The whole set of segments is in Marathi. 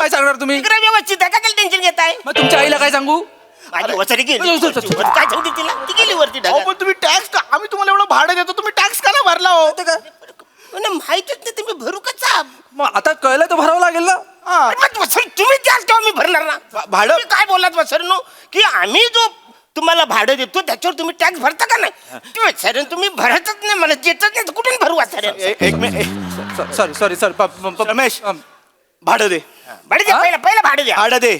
काय सांगणार तुम्ही? इकडे व्यवस्थित आहे का? त्याला टेन्शन घेताय? मग तुमच्या आईला काय सांगू? माझी वसरी गेली. काय सांगते तिला? ती गेली वरती अहो, ढगात. पण तुम्ही टॅक्स का, आम्ही तुम्हाला एवढं भाडं देतो, तुम्ही टॅक्स का नाही भरला हो? मला माहितच नाही तुम्ही भरू कसा. मग आता कळलं तर भरावं लागेल ना. तुम्ही द्याल तेव्हा मी भरणार ना. भाडं- तुम्ही काय बोललात वसरनो की आम्ही जो तुम्हाला भाडं देतो त्याच्यावर तुम्ही टॅक्स भरता का नाही? वसरण तुम्ही भरतच नाही, मला देतच नाही, तर कुठून भरू वसरण? एक मिनिट सॉरी रमेश, भाडं दे, भाडं द्या, पहिलं भाडं द्या. भाडं दे.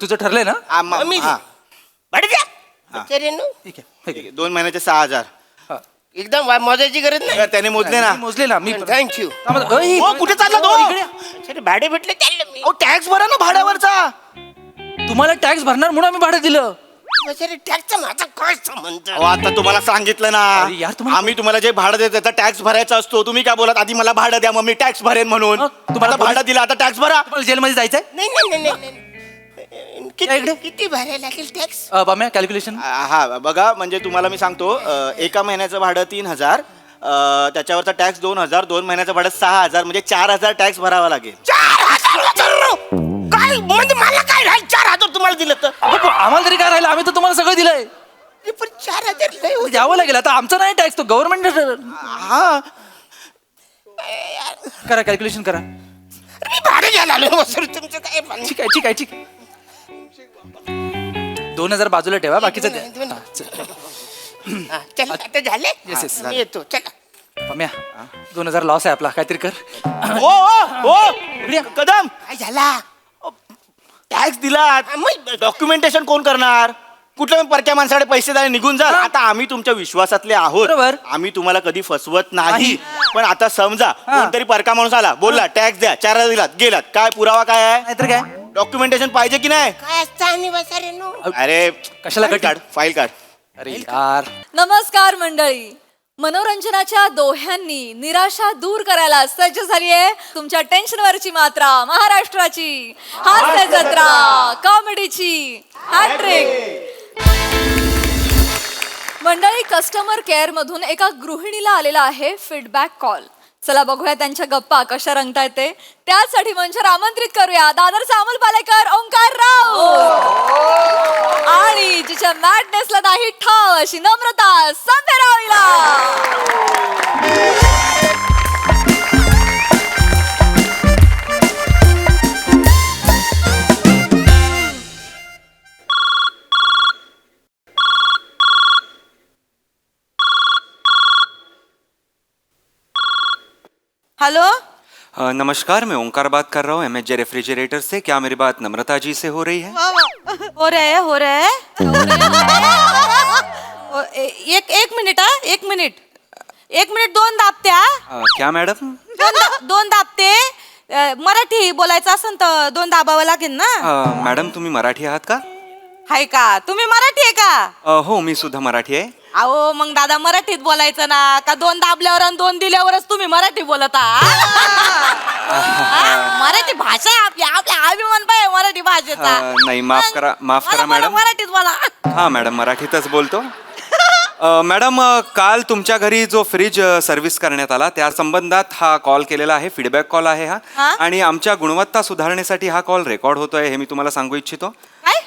तुझं ठरलंय ना? मी हा. भाडं द्या. वसरणनो, ठीक आहे, ठीक आहे. 2 महिन्याचे 6,000 एकदम मोजायची गरज नाही. त्याने मोजले ना. मी मोजले ना मी. थँक्यू. हो, कुठे चालला तो? सर भाडे भेटले चाललं मी. अहो, टॅक्स भरा ना भाड्यावरचा. तुम्हाला टॅक्स भरणार म्हणून आम्ही भाडं दिलं. वसरे टॅक्सचा माझा काय संबंध? अहो, आता तुम्हाला सांगितलं ना, अरे यार, तुम्हाला- आम्ही तुम्हाला जे भाडं देतो त्याचा टॅक्स भरायचा असतो. तुम्ही काय बोलात, आधी मला भाडं द्या मग मी टॅक्स भरेन म्हणून. तुम्हाला भाडं दिलं, आता टॅक्स भरा. तुम्हाला जेलमध्ये जायचंय? नाही नाही नाही नाही, नाही या इकडे. किती भरायला लागेल टॅक्स? बाम्या कॅल्क्युलेशन. हा बघा, म्हणजे तुम्हाला मी सांगतो, एका महिन्याचं भाडं 3,000, त्याच्यावरचा टॅक्स 2,000, 2 महिन्याचं भाडं 6,000, म्हणजे 4,000 टॅक्स भरावा लागेल. 4,000 काय म्हणजे मला काय राहील? 4,000 तुम्हाला दिलं तर? आम्हाला तरी काय राहिलं? आम्ही तर तुम्हाला सगळं दिलंय. अरे पण 4,000 लय होते. द्यावं लागेल. आता आमचा नाही टॅक्स, तो गव्हर्नमेंट. हा, करा कॅल्क्युलेशन करा. अरे मी भाडं घ्यायला आलो वसरे, तुमचं काय पण? ठीक आहे ठीक आहे ठीक आहे. 2,000 बाजूला ठेवा, बाकीचं द्या. हा, चल. हा, चला आता झाले. Yes, yes. मी येतो, चला. बाम्या 2,000 लॉस आहे आपला, काहीतरी कर. ओ कदम, काय झाला? टॅक्स दिला, डॉक्युमेंटेशन कोण करणार? कुठल्या परक्या माणसाकडे पैसे द्यायला निघून जाल. आता आम्ही तुमच्या विश्वासातले आहोत, बरोबर. आम्ही तुम्हाला कधी फसवत नाही. नाही. पण आता समजा कोणतरी परका माणूस आला, बोलला टॅक्स द्या, 4,000 दिलात, गेलात, काय पुरावा काय आहे? नाहीतर काय? डॉक्युमेंटेशन पाहिजे की नाही? काय असतं आणि वसरे नो? अरे कशाला फाईल काढ, फाईल काढ. अरे यार. नमस्कार मंडळी. मनोरंजनाच्या दोह्यांनी निराशा दूर करायला सज्ज झाली आहे तुमच्या टेन्शनवरची मात्रा महाराष्ट्राची हास्य जत्रा कॉमेडीची हॅट्रिक. मंडळी, कस्टमर केअर मधून एका गृहिणीला आलेला आहे फीडबॅक कॉल. चला बघूया त्यांच्या गप्पा कशा रंगतायत ते. त्यासाठी मंचावर आमंत्रित करूया दादरचा अमोल पालेकर, ओंकार राऊत आणि जिच्या मॅडनेसला नाही ठाव अशी नम्रता संध्या रावीला. हेलो, नमस्कार, मैं ओंकार बात कर रहा हूँ MHJ रेफ्रिजरेटर से. क्या मेरी बात नम्रता जी से हो रही है? हो रहे है एक मिनिट हा, एक मिनिट 2 दाबते हा. क्या मैडम? दोन दाबते. मराठी बोलायचं असेल तर 2 दाबावं लागेल ना. मॅडम तुम्ही मराठी आहात का? हाय का? तुम्ही मराठी आहे का? हो, मी सुद्धा मराठी आहे. अहो मग दादा मराठीत बोलायचं ना, का 2 दाबल्यावर आणि 2 दिल्यावरच तुम्ही मराठी बोलत आहात? मराठी भाषा आहे आपली, आपल्या अभिमान पाहिजे मराठी भाषेचा. नाही, माफ करा मला मॅडम. मराठीत बोला. हा मॅडम, मराठीतच बोलतो. मॅडम, काल तुमच्या घरी जो फ्रीज सर्व्हिस करण्यात आला त्या संबंधात हा कॉल केलेला आहे. फीडबॅक कॉल आहे हा. हा? आणि आमच्या गुणवत्ता सुधारण्यासाठी हा कॉल रेकॉर्ड होतोय, हे मी तुम्हाला सांगू इच्छितो. काय?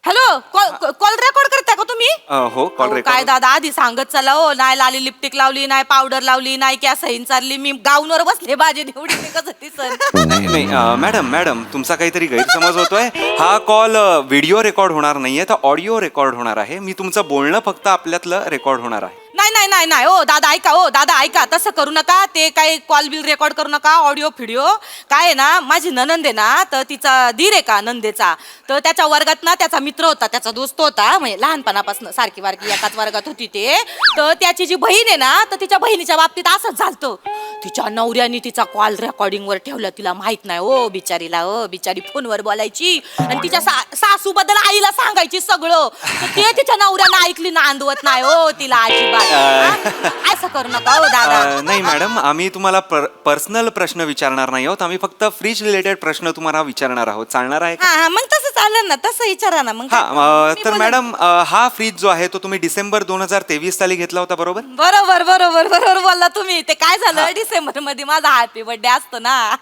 हॅलो, कॉल रेकॉर्ड करताय का तुम्ही? हो, कॉल काय रेकॉर्ड. दादा आधी सांगत चला हो. नाही लाली लिपस्टिक लावली, नाही पावडर लावली, नाही क्या सहीन चालली, मी गाऊनवर बसले भाजी निवडी कसं दिसन. नाही मॅडम तुमचा काहीतरी गैरसमज होतोय. हा कॉल व्हिडिओ रेकॉर्ड होणार नाहीये, तर ऑडिओ रेकॉर्ड होणार आहे. मी तुमचं बोलणं फक्त आपल्यातलं रेकॉर्ड होणार आहे. नाही हो दादा ऐका तसं करू नका. ते काही कॉल बिल रेकॉर्ड करू नका, ऑडिओ फिडिओ. काय आहे ना, माझी ननंद आहे ना, तर तिचा धीर आहे का नंदेचा, तर त्याच्या वर्गात ना त्याचा मित्र होता, त्याचा दोस्त होता, म्हणजे लहानपणापासून सारखी वारखी एकाच वर्गात होती ते. तर त्याची जी बहीण आहे ना, तर तिच्या बहिणीच्या बाबतीत असंच झालतं. तिच्या नवऱ्याने तिचा कॉल रेकॉर्डिंगवर ठेवला, तिला माहित नाही हो बिचारीला. हो बिचारी फोनवर बोलायची आणि तिच्या सासू बद्दल आईला सांगायची सगळं. तर ते तिच्या नवऱ्यानं ऐकली ना, अंदवत नाही हो तिला अजिबात. असं करू नका हो दादा. नाही मॅडम, आम्ही तुम्हाला पर्सनल प्रश्न विचारणार नाही आहोत. आम्ही फक्त फ्रीज रिलेटेड प्रश्न तुम्हाला विचारणार आहोत. चालणार आहे का? हा मग तसं चालेल ना, तसं विचारा ना मग. हा, मी तर बोलेन. मॅडम, हा फ्रीज जो आहे तो तुम्ही डिसेंबर 2023 साली घेतला होता, बरोबर? बरोबर बोलला तुम्ही. ते काय झालं, डिसेंबर मध्ये माझा हॅपी बर्थडे असतो ना.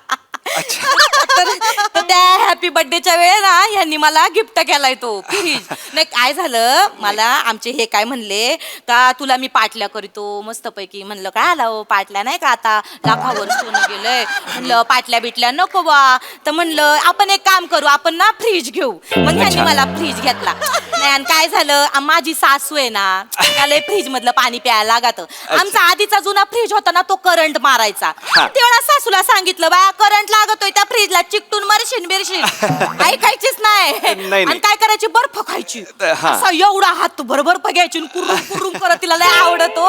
तर त्या हॅपी बर्थडेच्या वेळे ना यांनी मला गिफ्ट केलाय तो फ्रीज. नाही काय झालं मला आमचे हे काय म्हणले का तुला मी पाटल्या करतो मस्तपैकी. म्हणलं काय आला हो पाटल्या नाही का आता लाखावर सोनं गेलंय. म्हणलं पाटल्या बिटल्या नको बा. तर म्हणलं आपण एक काम करू आपण ना फ्रीज घेऊ. मग त्यांनी मला फ्रीज घेतला. नाही आणि काय झालं माझी सासू आहे ना त्याला फ्रीज मधलं पाणी प्यायला लागत. आमचा आधीचा जुना फ्रीज होता ना तो करंट मारायचा. तेवढा सासूला सांगितलं बाया करंट लागतोय त्या फ्रीजला चिकटून मरशील बिरशील. ऐकायचीच नाही. नाही. आणि काय करायची बर्फ खायची. हा. असा एवढा हात भर बर्फ घ्यायची आणि कुरुम कुरुम करत तिला लय आवडतो.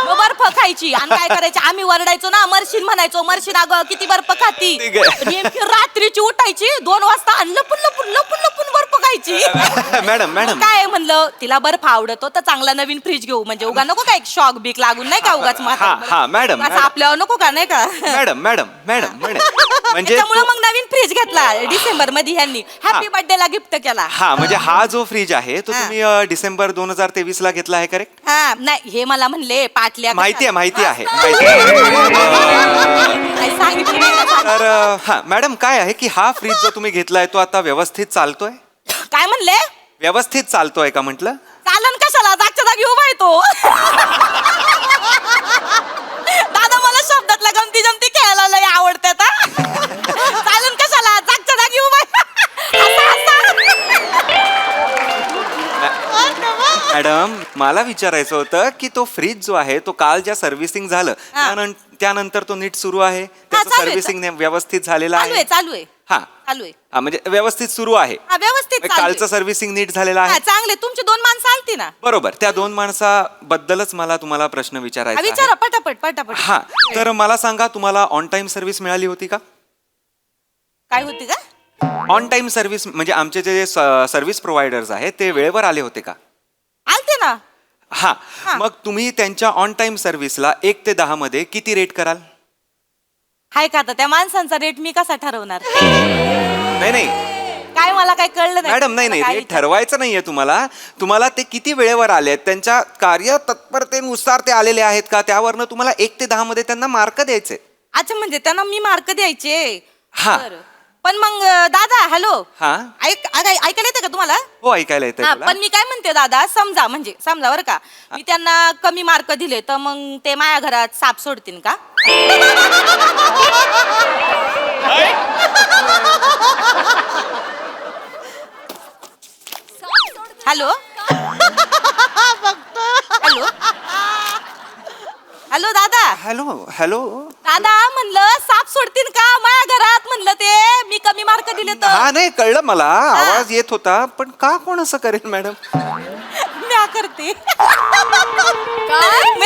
मग बर्फ खायची आणि काय करायची आम्ही वरडायचो ना मरशील म्हणायचो मरशील अगं किती बर्फ खाती. ठीक आहे. नेमकी रात्रीची उठायची 2 वाजता आणि लपून लपून लपून लपून बर्फ खायची. मॅडम काय म्हणलं तिला बर्फ आवडतो तर चांगला नवीन फ्रीज घेऊ म्हणजे उगा नको काय शॉक बीक लागून नाही का उगाच हा, मॅडम, मॅडम. आपल्यावर नको का नाही का. मॅडम मॅडम मॅडम मॅडम म्हणजे त्यामुळे मग नवीन फ्रीज घेतला डिसेंबर मध्ये ह्यांनी हॅपी बर्थडे ला गिफ्ट केला. हा म्हणजे हा जो फ्रीज आहे तो तुम्ही डिसेंबर 2023 ला घेतला आहे करेक्ट? हा नाही हे मला म्हणले पाटल्या माहिती आहे माहिती आहे. नाही, सांगितलं नाही का? तर हा मॅडम काय आहे की हा फ्रीज जो तुम्ही घेतलाय तो आता व्यवस्थित चालतोय? काय म्हणले व्यवस्थित चालतोय का म्हटलं? चालन कशाला जागच्या जागी उभा आहे तो. दादा मला शब्दातला गमती जमती खेळायला लय आवडतात. चालन कशाला जागच्या जागी उभा आहे. मॅडम मला विचारायचं होतं की तो फ्रीज जो आहे तो काल ज्या सर्व्हिसिंग झालं त्यानंतर तो नीट सुरू आहे त्याचं चालू आहे. सर्व्हिसिंग व्यवस्थित झालेलं चालू आहे आहे? चालू आहे हा चालू आहे. हा म्हणजे व्यवस्थित सुरू आहे. हा व्यवस्थित म्हणजे चालू आहे. कालचं सर्व्हिसिंग नीट झालेलं हा, आहे? चांगले तुमची 2 माणसं आलती ना. बरोबर त्या 2 माणसाबद्दलच मला तुम्हाला प्रश्न हा, विचारायचा विचारा आहे. पटापट पटापट. हा तर मला सांगा तुम्हाला ऑन टाइम सर्व्हिस मिळाली होती का? काय होती का ऑन टाइम सर्व्हिस म्हणजे आमचे जे सर्व्हिस प्रोव्हायडर्स आहेत ते वेळेवर आले होते का? आलते ना. हा मग तुम्ही त्यांच्या ऑन टाइम सर्व्हिसला 1 ते 10 मध्ये किती रेट कराल? हाय का आता त्या माणसांचा रेट मी कसा ठरवणार. नाही नाही काय मला काय कळलं नाही. मॅडम नाही काय रेट ठरवायचं नाहीये तुम्हाला ते किती वेळेवर आले त्यांच्या कार्य तत्परतेनुसार ते आलेले आहेत का त्यावरनं तुम्हाला 1 ते 10 मध्ये त्यांना मार्क द्यायचे. अच्छा म्हणजे त्यांना मी मार्क द्यायचे. हा. बरं. पण मग दादा हॅलो हा ऐकायला येतं का तुम्हाला. हो ऐकायला येतंय हा, मला. पण मी काय म्हणते दादा समजा बरं का मी त्यांना कमी मार्क दिले तर मग ते माझ्या घरात साप सोडतील का. हॅलो हॅलो हॅलो दादा हॅलो दादा म्हणलं साप सोडतील का माझ्या घरात म्हणलं ते मी कमी मार्क दिले तर. हा नाही कळलं मला आवाज येत होता पण का कोण असं करेल मॅडम? म्या करते मी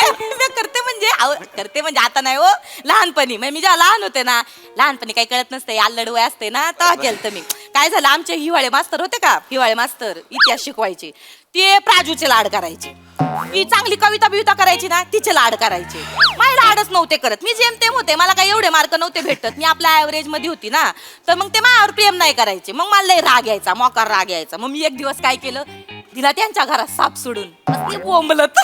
करते म्हणजे आता नाही हो लहानपणी म्हणजे मी जेव्हा लहान होते ना लहानपणी काही कळत नसते अल्लड वय असते ना तेव्हा केलं मी. काय झालं आमचे हिवाळे मास्तर होते का हिवाळे मास्तर इतिहास शिकवायचे ते प्राजूचे लाड करायचे. ती चांगली कविता बिविता करायची ना तिचे लाड करायचे. माझे लाडच नव्हते करत मी जेमतेम होते मला काही एवढे मार्क नव्हते भेटत मी आपल्या ऍव्हरेज मध्ये होती ना तर मग ते माझ्यावर प्रेम नाही करायचे. मग मला लय राग यायचा मोकार राग यायचा. मग मी एक दिवस काय केलं तिला त्यांच्या घरात साप सोडून बोंबलत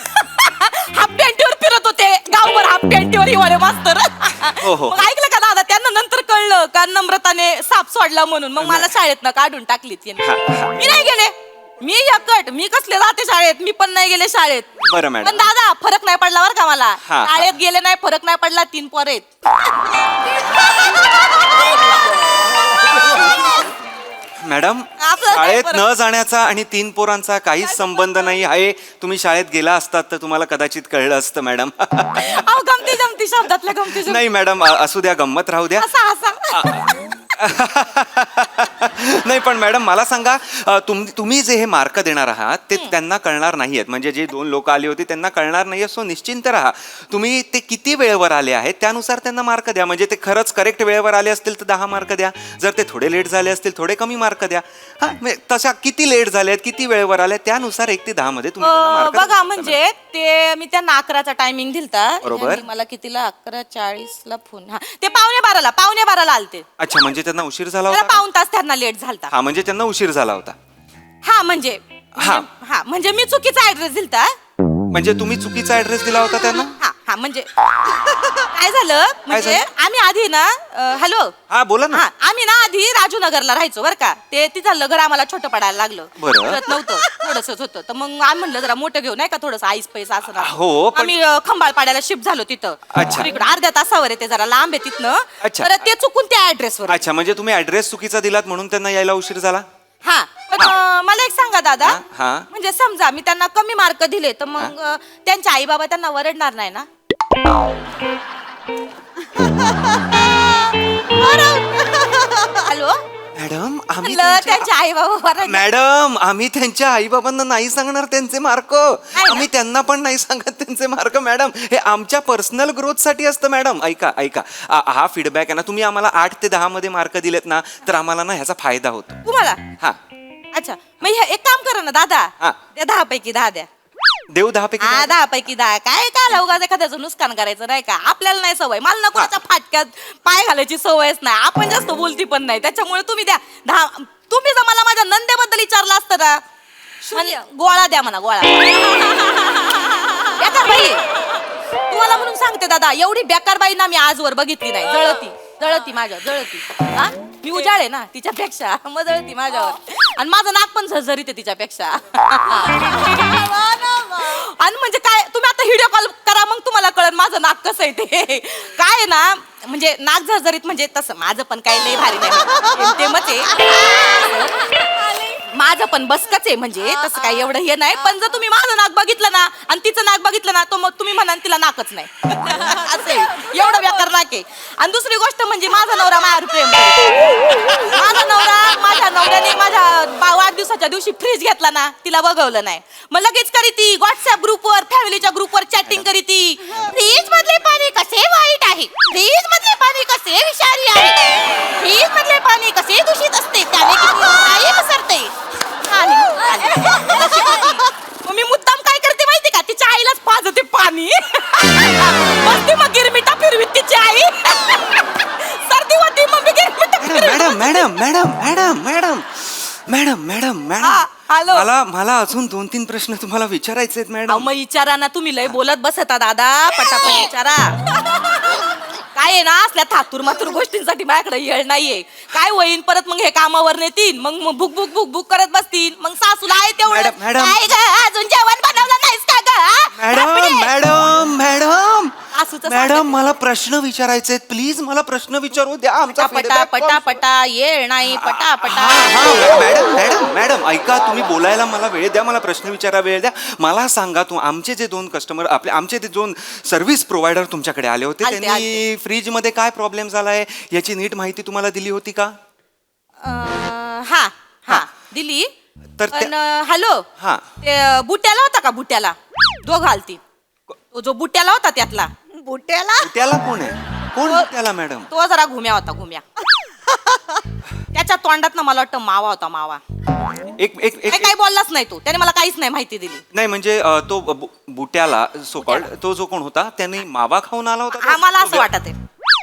हाफ पॅन्टीवर फिरत होते गावभर हाफ पॅन्टीवर हिवाळे मास्तर. मग ऐकलं का दादा त्यांना नंतर कळलं का नम्रताने साप सोडला म्हणून मग मला शाळेतनं काढून टाकली. मी नाही गेले मी कसले जाते शाळेत मी पण नाही गेले शाळेत. बरं मॅडम. पण दादा फरक नाही पडला बरं का मला हा. शाळेत गेले नाही फरक नाही पडला 3 पोरं आहेत. मॅडम आपलं काय शाळेत फरक? न जाण्याचा आणि 3 पोरांचा काहीच संबंध नाही आहे. तुम्ही शाळेत गेला असतात तर तुम्हाला कदाचित कळलं असतं मॅडम. अहो गमती जमती शब्दातल्या गमती जमती. नाही मॅडम असू द्या गंमत राहू द्या. हसा नाही पण मॅडम मला सांगा तुम्ही जे हे मार्क देणार आहात ते त्यांना कळणार नाही आहेत म्हणजे जे 2 लोक आली होती त्यांना कळणार नाही सो निश्चिंत राहा. तुम्ही ते किती वेळेवर आले आहेत त्यानुसार त्यांना मार्क द्या. म्हणजे ते खरंच करेक्ट वेळेवर आले असतील तर 10 मार्क द्या. जर ते थोडे लेट झाले असतील थोडे कमी मार्क द्या. हा म्हणजे तशा किती लेट झाले आहेत किती वेळेवर आले त्यानुसार 1 ते 10 मध्ये तुम्ही त्यांना mark बघा देऊ शकता, म्हणजे ते मी त्यांना 11चा टायमिंग दिलता. बरोबर. यांनी मला कितीला 11:40 फोन हा ते 11:15 आलते. अच्छा म्हणजे त्यांना उशीर झाला त्याला होता. पाऊण तास त्यांना लेट झालता. हा म्हणजे त्यांना उशीर झाला होता. हा म्हणजे हा. म्हणजे मी चुकीचा ऍड्रेस दिलता. म्हणजे तुम्ही चुकीचा ऍड्रेस दिला होता त्यांना. हा हा म्हणजे काय झालं म्हणजे झालं? आम्ही आधी ना हॅलो हा बोला ना. हा आम्ही ना आधी राजूनगरला राहायचो बरं का ते तिथलं घर आम्हाला छोटं पडायला लागलं बरं. कळत नव्हतं थोडंसंच होतं तर मग आम्ही म्हणलं जरा मोठं घेऊ नाही का थोडंसं आईस पैसा असं ना. हो, पण- आम्ही खंबाळपाड्याला शिफ्ट झालो तिथं अच्छा. इकडे अर्ध्या तासावर आहे ते जरा लांब आहे तिथनं अच्छा. तर ते चुकून त्या ऍड्रेसवर अच्छा म्हणजे तुम्ही ऍड्रेस चुकीचा दिलात म्हणून त्यांना यायला उशीर झाला. हा पण मला एक सांगा दादा हा, हा. म्हणजे समजा मी त्यांना कमी मार्क दिले तर मग त्यांचे आई बाबा त्यांना वरडणार नाही ना हॅलो मॅडम आम्ही म्हणलं त्यांचे आई बाबा वरडणार मॅडम आम्ही त्यांच्या आईबाबांना नाही सांगणार त्यांचे मार्क आम्ही त्यांना पण नाही सांगत त्यांचे मार्क मॅडम हे आमच्या पर्सनल ग्रोथ साठी असतं मॅडम ऐका ऐका हा फीडबॅक आहे ना तुम्ही आम्हाला 8 ते 10 मध्ये मार्क दिलेत ना तर आम्हाला ना ह्याचा फायदा होतो. तुम्हाला हा अच्छा मग एक काम करा ना दादा हा. त्या 10 पैकी 10 द्या देऊ 10 पैकी हा 10 पैकी 10 काय काय उगाच एखाद्याचं नुकसान करायचं नाही का आपल्याला नाही सवय मला ना कोणाच्या फाटक्यात पाय घालायची सवयच नाही आपण जास्त बोलती पण नाही त्याच्यामुळे तुम्ही द्या 10 तुम्ही जर मला माझ्या नंदेबद्दल विचारलं असतं ना शून्य. गोळा द्या म्हणा गोळा बेकार बाई तुम्हाला म्हणून सांगते दादा एवढी बेकार बाई ना मी आजवर बघितली नाही जळती माझ्या जळती हा मी उजाळे ना तिच्यापेक्षा मग जळती माझ्यावर आणि माझं नाक पण झरझरीत आहे तिच्यापेक्षा आणि म्हणजे काय तुम्ही आता व्हिडिओ कॉल करा मग तुम्हाला कळेल माझं नाक कसं आहे ते काय आहे ना म्हणजे नाक झरझरीत म्हणजे तसं माझं पण काही लय भारी नाही तेमच आहे माझं पण बसकच आहे म्हणजे तसं काही एवढं हे नाही पण जर तुम्ही माझं नाक बघितलं ना आणि तिचं नाक बघितलं ना तर मग तुम्ही म्हणाल तिला नाकच नाही असं आहे. एवढं बेकार नाक आहे आणि दुसरी गोष्ट म्हणजे माझा नवरा माझ्यावर प्रेम करतो. माझा नवरा माझ्या नवऱ्याने माझ्या वाढदिवसाच्या दिवशी फ्रीज घेतला ना तिला बघवलं नाही मग लगेच करी ती व्हॉट्सअप ग्रुपवर फॅमिलीच्या ग्रुपवर चॅटिंग करी ती फ्रीज मधले पाणी कसे वाईट आहे फ्रीज मधले पाणी कसे विषारी आहे फ्रीज मधले पाणी कसे दूषित असते त्याने किती रोगराई पसरते मग मी मुद्दाम काय करते माहिती का तिच्या आईलाच पाजते पाणी बसते मग गिरमिटा फिरवीत तिची आई सर्दी होती मग मी गिरमिटा madam madam madam madam madam madam madam हा, हॅलो. मॅडम मला अजून 2-3 प्रश्न तुम्हाला विचारायचे आहेत अहो, मॅडम. मग विचारा ना तुम्ही लय बोलत बसता दादा पटापट विचारा काय आहे ना असल्या थातूर मातूर गोष्टींसाठी माझ्याकडे येळ नाहीये काय होईन परत मग हे कामावर नेतील मग भुक भुक भुक भुक करत बसतील मग सासूला आहे तेवढं मॅडम, मॅडम. काय ग अजून जेवण बनवलं नाहीस का ग हा? मॅडम बापरे. मॅडम मॅडम असंच मॅडम मला प्रश्न विचारायचे आहेत प्लीज मला प्रश्न विचारू द्या आमचा पटा feedback पटा call- पटा येळ नाही पटा हा, पटा हा, मॅडम मॅडम मॅडम ऐका तुम्ही बोलायला मला वेळ द्या मला प्रश्न विचारा वेळ द्या मला सांगा तू आमचे जे 2 कस्टमर आमचे ते 2 सर्व्हिस प्रोव्हायडर तुमच्याकडे आले होते आलते, त्यांनी फ्रीज मध्ये काय प्रॉब्लेम झालाय याची नीट माहिती तुम्हाला दिली होती का? हा हा दिली तर पण हॅलो हा. ते बुट्याला होता का बुट्याला दोघ घालती तो जो बुट्याला होता त्यातला बुट्याला त्याला कोण आहे कोण त्याला मॅडम? तो जरा घुम्या होता घुम्या त्याच्या तोंडात ना मला वाटतं मावा होता मावा एक एक काय एक काही बोललाच नाही तो त्याने मला काहीच नाही माहिती दिली नाही म्हणजे तो बुट्याला सोकॉल्ड तो जो कोण होता त्याने मावा खाऊन आला होता हा मला असं वाटत आहे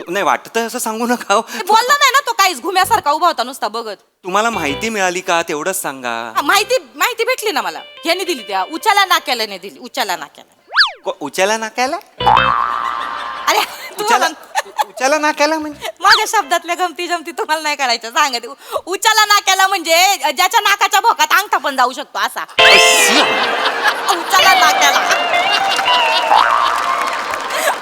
नाही वाटत असं सांगू नका हो. ते बोलला नाही ना तो काहीच घुम्यासारखा उभा होता नुसता बघत तुम्हाला माहिती मिळाली का तेवढंच सांगा. हा, माहिती भेटली ना मला ह्याने दिली त्या उच्याला नाक्याला दिली उच्याला नाक्याला उच्याला नाकायला अरे उच्याला तुम्हाला उच्याला नाकायला म्हणजे माझ्या शब्दातल्या गमती जमती तुम्हाला नाही करायचं सांगते उच्याला नाक्याला म्हणजे ज्याच्या नाकाच्या भोकात अंगठा पण जाऊ शकतो असा उच्याला नाक्याला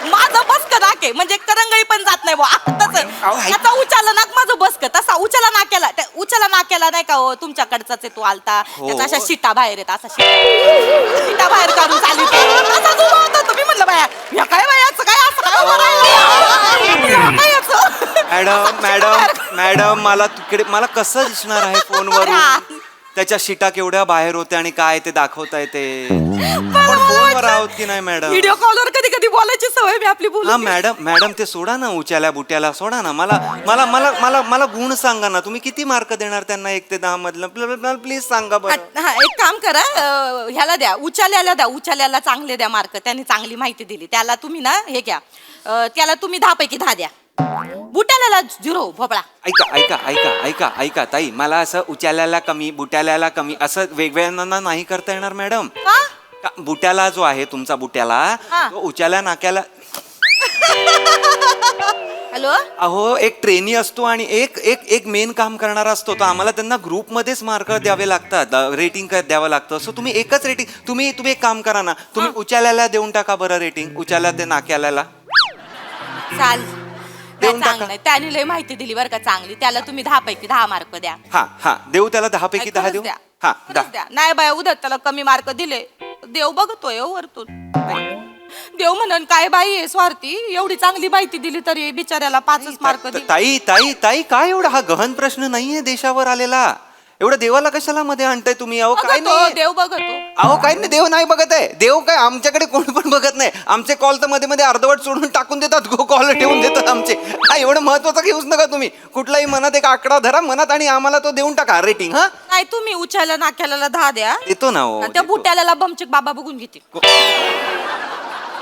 माझं बसक नाक आहे म्हणजे करंगळी पण जात नाही आता उच्याला नाक माझं बसक तसा उच्याला नाक्याला उच्याला नाक्याला नाही का हो तुमच्याकडचाच आहे तो आलता त्याचा अशा शिटा बाहेर येत असा शिटा बाहेर काढून चालू असा उभा होता तुम्ही म्हणलं बाया या काय बायाचं काय असं काय उभं राहिलं? काय याचं? मॅडम मॅडम मॅडम मला तिकडे मला कसं दिसणार आहे फोनवर हा. त्याच्या शिटा केवढ्या बाहेर होत्या आणि काय ते दाखवताय ते पण फोनवर आहोत की नाही मॅडम? व्हिडिओ कॉलवर कधी कधी बोलायची सवय मी आपली हा बोलू मॅडम मॅडम ते सोडा ना उच्याल्या बुट्याला सोडा ना मला मला मला मला मला गुण सांगा ना तुम्ही किती मार्क देणार त्यांना 1 ते 10 मधलं प्लीज सांगा बरं. हा एक काम करा ह्याला द्या उचाल्याला चांगले द्या मार्क त्यांनी चांगली माहिती दिली त्याला तुम्ही ना हे घ्या त्याला तुम्ही 10 पैकी 10 द्या बुटाल्याला 0 भोपळा ऐका ऐका ऐका ऐका ऐका ताई मला असं उच्याल्याला कमी बुट्याल्याला कमी असं वेगवेगळ्यांना नाही करता येणार मॅडम. का बुट्याला जो आहे तुमचा बुट्याला हा. तो उच्याल्या नाक्याला हॅलो अहो एक ट्रेनी असतो आणि एक एक एक मेन काम करणारा असतो तर आम्हाला त्यांना ग्रुपमध्येच मार्क द्यावे लागतात रेटिंग द्यावं लागतं सो तुम्ही एकच रेटिंग तुम्ही एक काम करा ना तुम्ही उच्याल्याला देऊन टाका बरं रेटिंग उच्याल्या ते नाक्याला चाल देऊन टाका. चांगलं आहे. त्याने लय माहिती दिली बरं का चांगली त्याला तुम्ही 10 पैकी 10 मार्क द्या हा देऊ त्याला 10 पैकी 10 देऊ खरंच द्या. हा खरंच द्या. नाही बाय उद्या त्याला कमी मार्क दिले देव बघतोय हो वरतून देव म्हणन काय बाई आहे स्वार्थी एवढी चांगली माहिती दिली तरी बिचाऱ्याला 5 मार्क दिले ताई ताई ताई काय एवढा हा गहन प्रश्न नाहीये देशावर आलेला एवढं देवाला कशाला मध्ये आणताय तुम्ही अहो काय बघतो नाही देव बघतो अहो काय नाही देव नाही बघत आहे देव काय आमच्याकडे कोणी पण बघत नाही आमचे कॉल तर मध्ये मध्ये अर्धवट सोडून टाकून देतात कॉल ठेवून देतात आमचे हा एवढं महत्वाचं घेऊच नका तुम्ही कुठलाही मनात एक आकडा धरा मनात आणि आम्हाला तो देऊन टाका रेटिंग हा नाही तुम्ही उच्याला नाक्याला 10 द्या देतो ना हो आणि त्या देतो. बुट्याला बमचिक बाबा बघून घेतील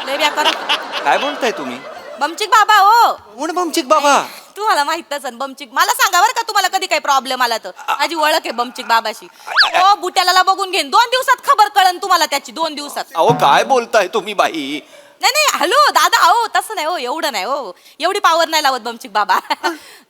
लय बेकार काय बोलताय तुम्ही बमचिक बाबा हो कोण बमचिक बाबा तुम्हाला माहितच आहे बमचिक मला सांगा बरं का तुम्हाला कधी काही प्रॉब्लेम आला तर माझी ओळख आहे बमचिक बाबाशी हो बुट्याला बघून घेईन 2 दिवसात खबर कळन तुम्हाला त्याची 2 दिवसात अहो काय बोलताय तुम्ही बाई नाही नाही हॅलो दादा हो तसं नाही हो एवढं नाही हो एवढी पावर नाही लावत बमचिक बाबा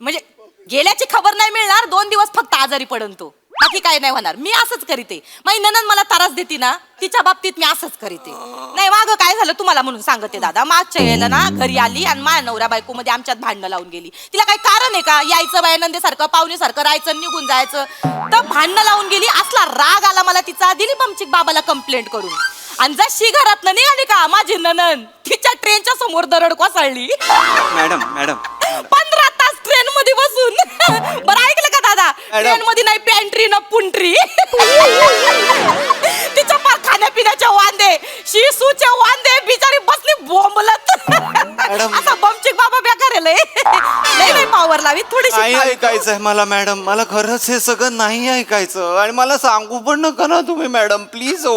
म्हणजे गेल्याची खबर नाही मिळणार 2 दिवस फक्त आजारी पडन तो बाकी काय नाही होणार मी असंच करीते माझी ननंद मला त्रास देते ना तिच्या बाबतीत मी असंच करीते नाही मागं काय झालं तुम्हाला म्हणून सांगते दादा मागच्या वेळेला ना घरी आली आणि माझ्या नवऱ्या बायको मध्ये आमच्यात भांडणं लावून गेली तिला काही कारण आहे का यायचं बाय नंदेसारखं पाहुणेसारखं राहायचं निघून जायचं तर भांडणं लावून गेली असला राग आला मला तिचा दिली बमचिक बाबाला कंप्लेंट करून आणि जशी घरात निघाली का माझी ननंद तिच्या ट्रेनच्या समोर दरड कोसळली मॅडम मॅडम 15 तास ट्रेन मध्ये बसून बरं ऐकलं का दादा ट्रेन मध्ये नाही पॅन्ट्री ना पुंट्री तिच्या पार खाण्यापिण्याच्या वांदे शिसूच्या वांदे बिचारी बसली बोंबलत असा बमचिक बाबा बेकार आहे लय पावर लावी नाही थोडीशी ऐकायचंय मला मॅडम मला खरंच हे सगळं नाही ऐकायचं आणि मला सांगू पण नका ना तुम्ही मॅडम प्लीज हो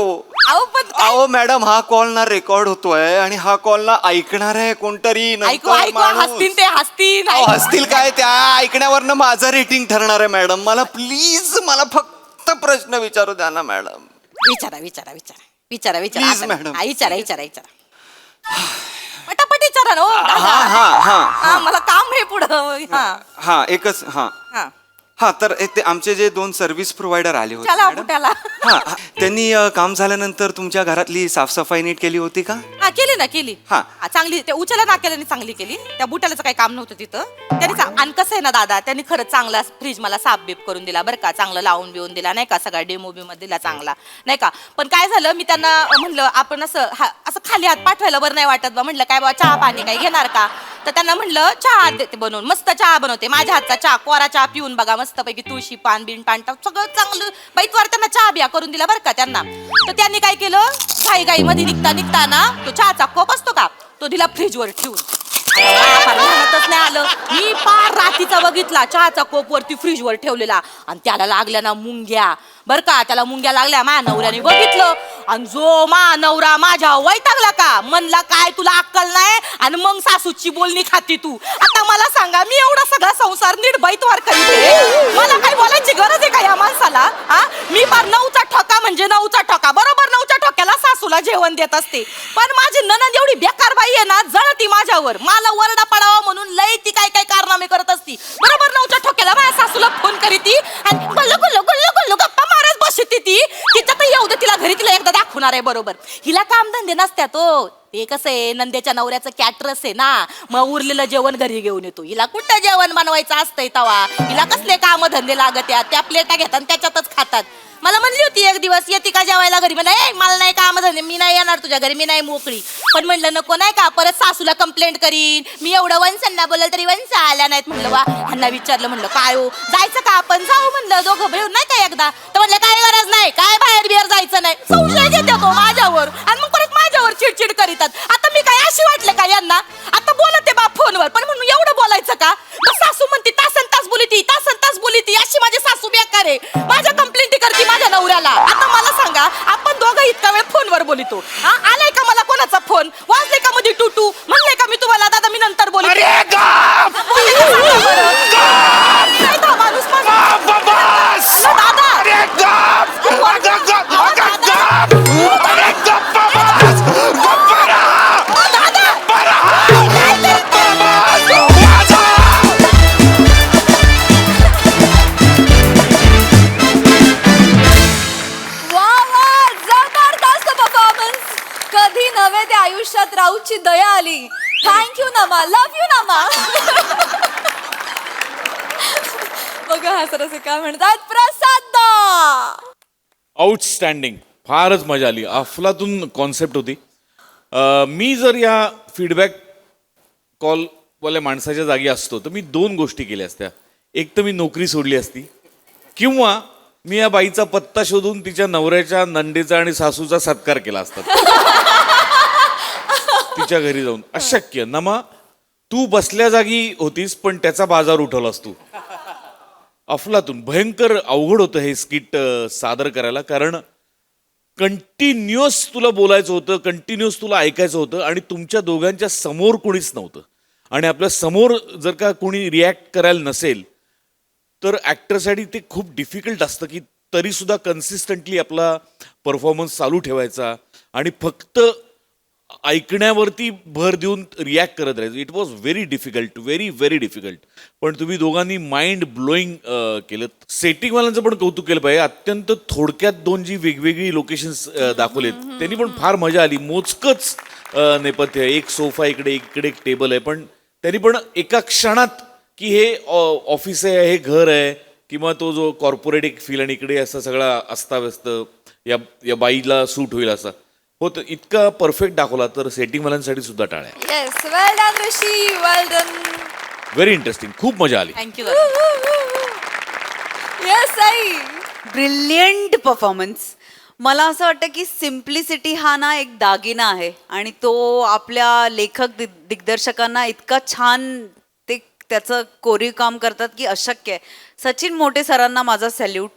अहो पण काय- अहो मॅडम हा कॉल ना रेकॉर्ड होतोय आणि हा कॉल ना ऐकणार आहे कोणतरी नंतर ऐकू ऐकू माणूस. हसतील ते हसतील अहो, हसतील काय त्या ऐकण्यावरनं माझं रेटिंग ठरणार आहे मॅडम मला प्लीज मला फक्त प्रश्न विचारू द्या ना मॅडम विचारा विचारा विचारा विचारा विचारा Please, आता- madam. हा, विचारा विचारा विचारा पटापट विचारा ना हो, हा दादा. हा हा हा मला काम आहे पुढं हा हा एकच हा हा हा तर ते आमचे जे 2 सर्व्हिस प्रोव्हायडर आले होते चला मॅडम. बुट्याला हा हा. त्यांनी काम झाल्यानंतर तुमच्या घरातली साफसफाई नीट केली होती का हा केली ना केली हा. हा, चांगली ते उचला नाक्याला चांगली केली त्या बुट्यालाच काही काम नव्हतं तिथं त्यांनी आणि कसं आहे ना दादा त्यांनी खरंच चांगला फ्रीज मला साफ बीप करून दिला बरं का चांगलं लावून बिवून दिला नाही का सगळा डेमो बिमो दिला चांगला नाही का पण काय झालं मी त्यांना म्हणलं आपण असं खाली हात पाठवायला बरं नाही वाटत बा म्हणलं काय बाबा चहा पाणी काय घेणार का तर त्यांना म्हणलं चहा देते बनवून मस्त चहा बनवते माझ्या हातचा चहा कोरा चहा पिऊन बघा मस्तपैकी तुळशी पान बिन पान सगळं चांगलं बाईतवार त्यांना चहा बिया करून दिला बरं का त्यांना तर त्यांनी काय केलं घाई घाई मध्ये निघता ना तो चहाचा कप असतो का तो दिला फ्रीजवर ठेवून फार ध्यानातच नाही आलं मी पार रात्रीचा बघितला चहाचा कोप वरती फ्रीजवर ठेवलेला आणि त्याला लागल्या ना मुंग्या बर का त्याला मुंग्या लागल्या माझ्या नवऱ्याने बघितलं आणि जो नवरा माझ्या वैतागला का म्हणला काय तुला अक्कल नाही आणि मग सासूची बोलणी खाती तू आता मला सांगा मी एवढा सगळा संसार नीट बैतवार करते मला काही बोलायची गरज आहे का या माणसाला हा मी फार 9चा ठोका म्हणजे 9चा ठोका बरोबर 9च्या ठोक्याला सासूला जेवण देत असते पण माझी ननंद एवढी बेकार बाई आहे ना जळती माझ्यावर मला वरडा पडावा म्हणून लई ती काय काय कारनामे करत असती बरोबर 9च्या ठोक्याला माझ्या सासूला फोन करीती आणि गुल्लू गुल्लू गुल्लू गुल्लू गप्पा मारत बसती ती तिच्यात येऊ दे तिला घरी तिला एकदा दाखवणार आहे बरोबर हिला कामधंदे नसत्यात हो ते कसं आहे नंदेच्या नवऱ्याचं कॅटरस आहे ना मग उरलेलं जेवण घरी घेऊन येतो हिला कुठं जेवण बनवायचं असतंय तवा हिला कसले काम धंदे लागत त्या प्लेटा घेतात त्याच्यातच खातात मला म्हणली होती एक दिवस येते का जेवायला घरी म्हणलं ए मला नाही काम धंदे मी नाही येणार तुझ्या घरी मी नाही मोकळी पण म्हणलं नको नाही का परत सासूला कंप्लेंट करीन मी एवढं वंशांना बोलल तरी वंशा आल्या नाहीत म्हणलं वा ह्यांना विचारलं म्हणलं काय हो जायचं का आपण जाऊ म्हणलं दोघं मिळून नाही का एकदा तर म्हणलं काय गरज नाही काय बाहेर बिहेर जायचं नाही संशय घेते तो माझ्यावर आणि मग परत माझ्यावर चिडचिड करीतात आता मी काय अशी वाटलं का यांना आता बोलते बा फोनवर पण म्हणून एवढं बोलायचं का सासू म्हणते तासन तास बोली ती अशी माझी सासू बेकार आहे माझ्या कंप्लेंटी करते माझ्या नवऱ्याला आता मला सांगा आपण दोघं इतका वेळ फोनवर बोलितो हा आलाय का मला कोणाचा फोन वाजले का मध्ये टूटू म्हणले का मी तुम्हाला दादा मी नंतर बोलते माणूस बाबा दादा अरे गप आली. थँक्यू नमा, लव्ह यू नमा. बघा हा सरसे काय म्हणतात. प्रसाद दा. आउटस्टँडिंग, फारच मजा आली. अफलातून कॉन्सेप्ट होती. मी जर या फीडबॅक कॉलवाल्या माणसाच्या जागी असतो तर मी 2 गोष्टी केल्या असत्या. एक तर मी नोकरी सोडली असती, किंवा मी या बाईचा पत्ता शोधून तिच्या नवऱ्याच्या, नंदेचा आणि सासूचा सत्कार केला असता तिच्या घरी जाऊन. अशक्य. नमा, तू बसल्या जागी होतीस पण त्याचा बाजार उठवलास तू. अफलातून. भयंकर अवघड होतं हे स्किट सादर करायला, कारण कंटिन्युअस तुला बोलायचं होतं, कंटिन्युअस तुला ऐकायचं होतं, आणि तुमच्या दोघांच्या समोर कोणीच नव्हतं. आणि आपल्या समोर जर का कोणी रिॲक्ट करायला नसेल तर ॲक्टरसाठी ते खूप डिफिकल्ट असतं की तरीसुद्धा कन्सिस्टंटली आपला परफॉर्मन्स चालू ठेवायचा आणि फक्त ऐकण्यावरती भर देऊन रिॲक्ट करत राहायचं. It was very difficult, very very difficult. पण तुम्ही दोघांनी माइंड ब्लोईंग केलं. सेटिंगवाल्यांचं पण कौतुक केलं पाहिजे. अत्यंत थोडक्यात 2 जी वेगवेगळी लोकेशन्स दाखवलेत त्यांनी पण फार मजा आली. मोजकंच नेपथ्य आहे, एक सोफा इकडे, इकडे एक टेबल आहे, पण त्यांनी पण एका क्षणात की हे ऑफिस आहे, हे घर आहे, किंवा तो जो कॉर्पोरेट एक फील, आणि इकडे असं सगळा अस्ताव्यस्त या बाईला सूट होईल असा हो. तर इतका परफेक्ट दाखवला तर सेटिंगवाल्यांसाठी सुद्धा टाळ्या. येस, वेल डन ऋषी, वेल डन. व्हेरी इंटरेस्टिंग, खूप मजा आली. Thank you. Yes I. Brilliant performance. मला असं वाटतं की सिम्प्लिसिटी हा ना एक दागिना आहे आणि तो आपल्या लेखक दिग्दर्शकांना इतका छान ते त्याचं कोरीव काम करतात की अशक्य आहे. सचिन मोटे सरांना माझा सॅल्यूट,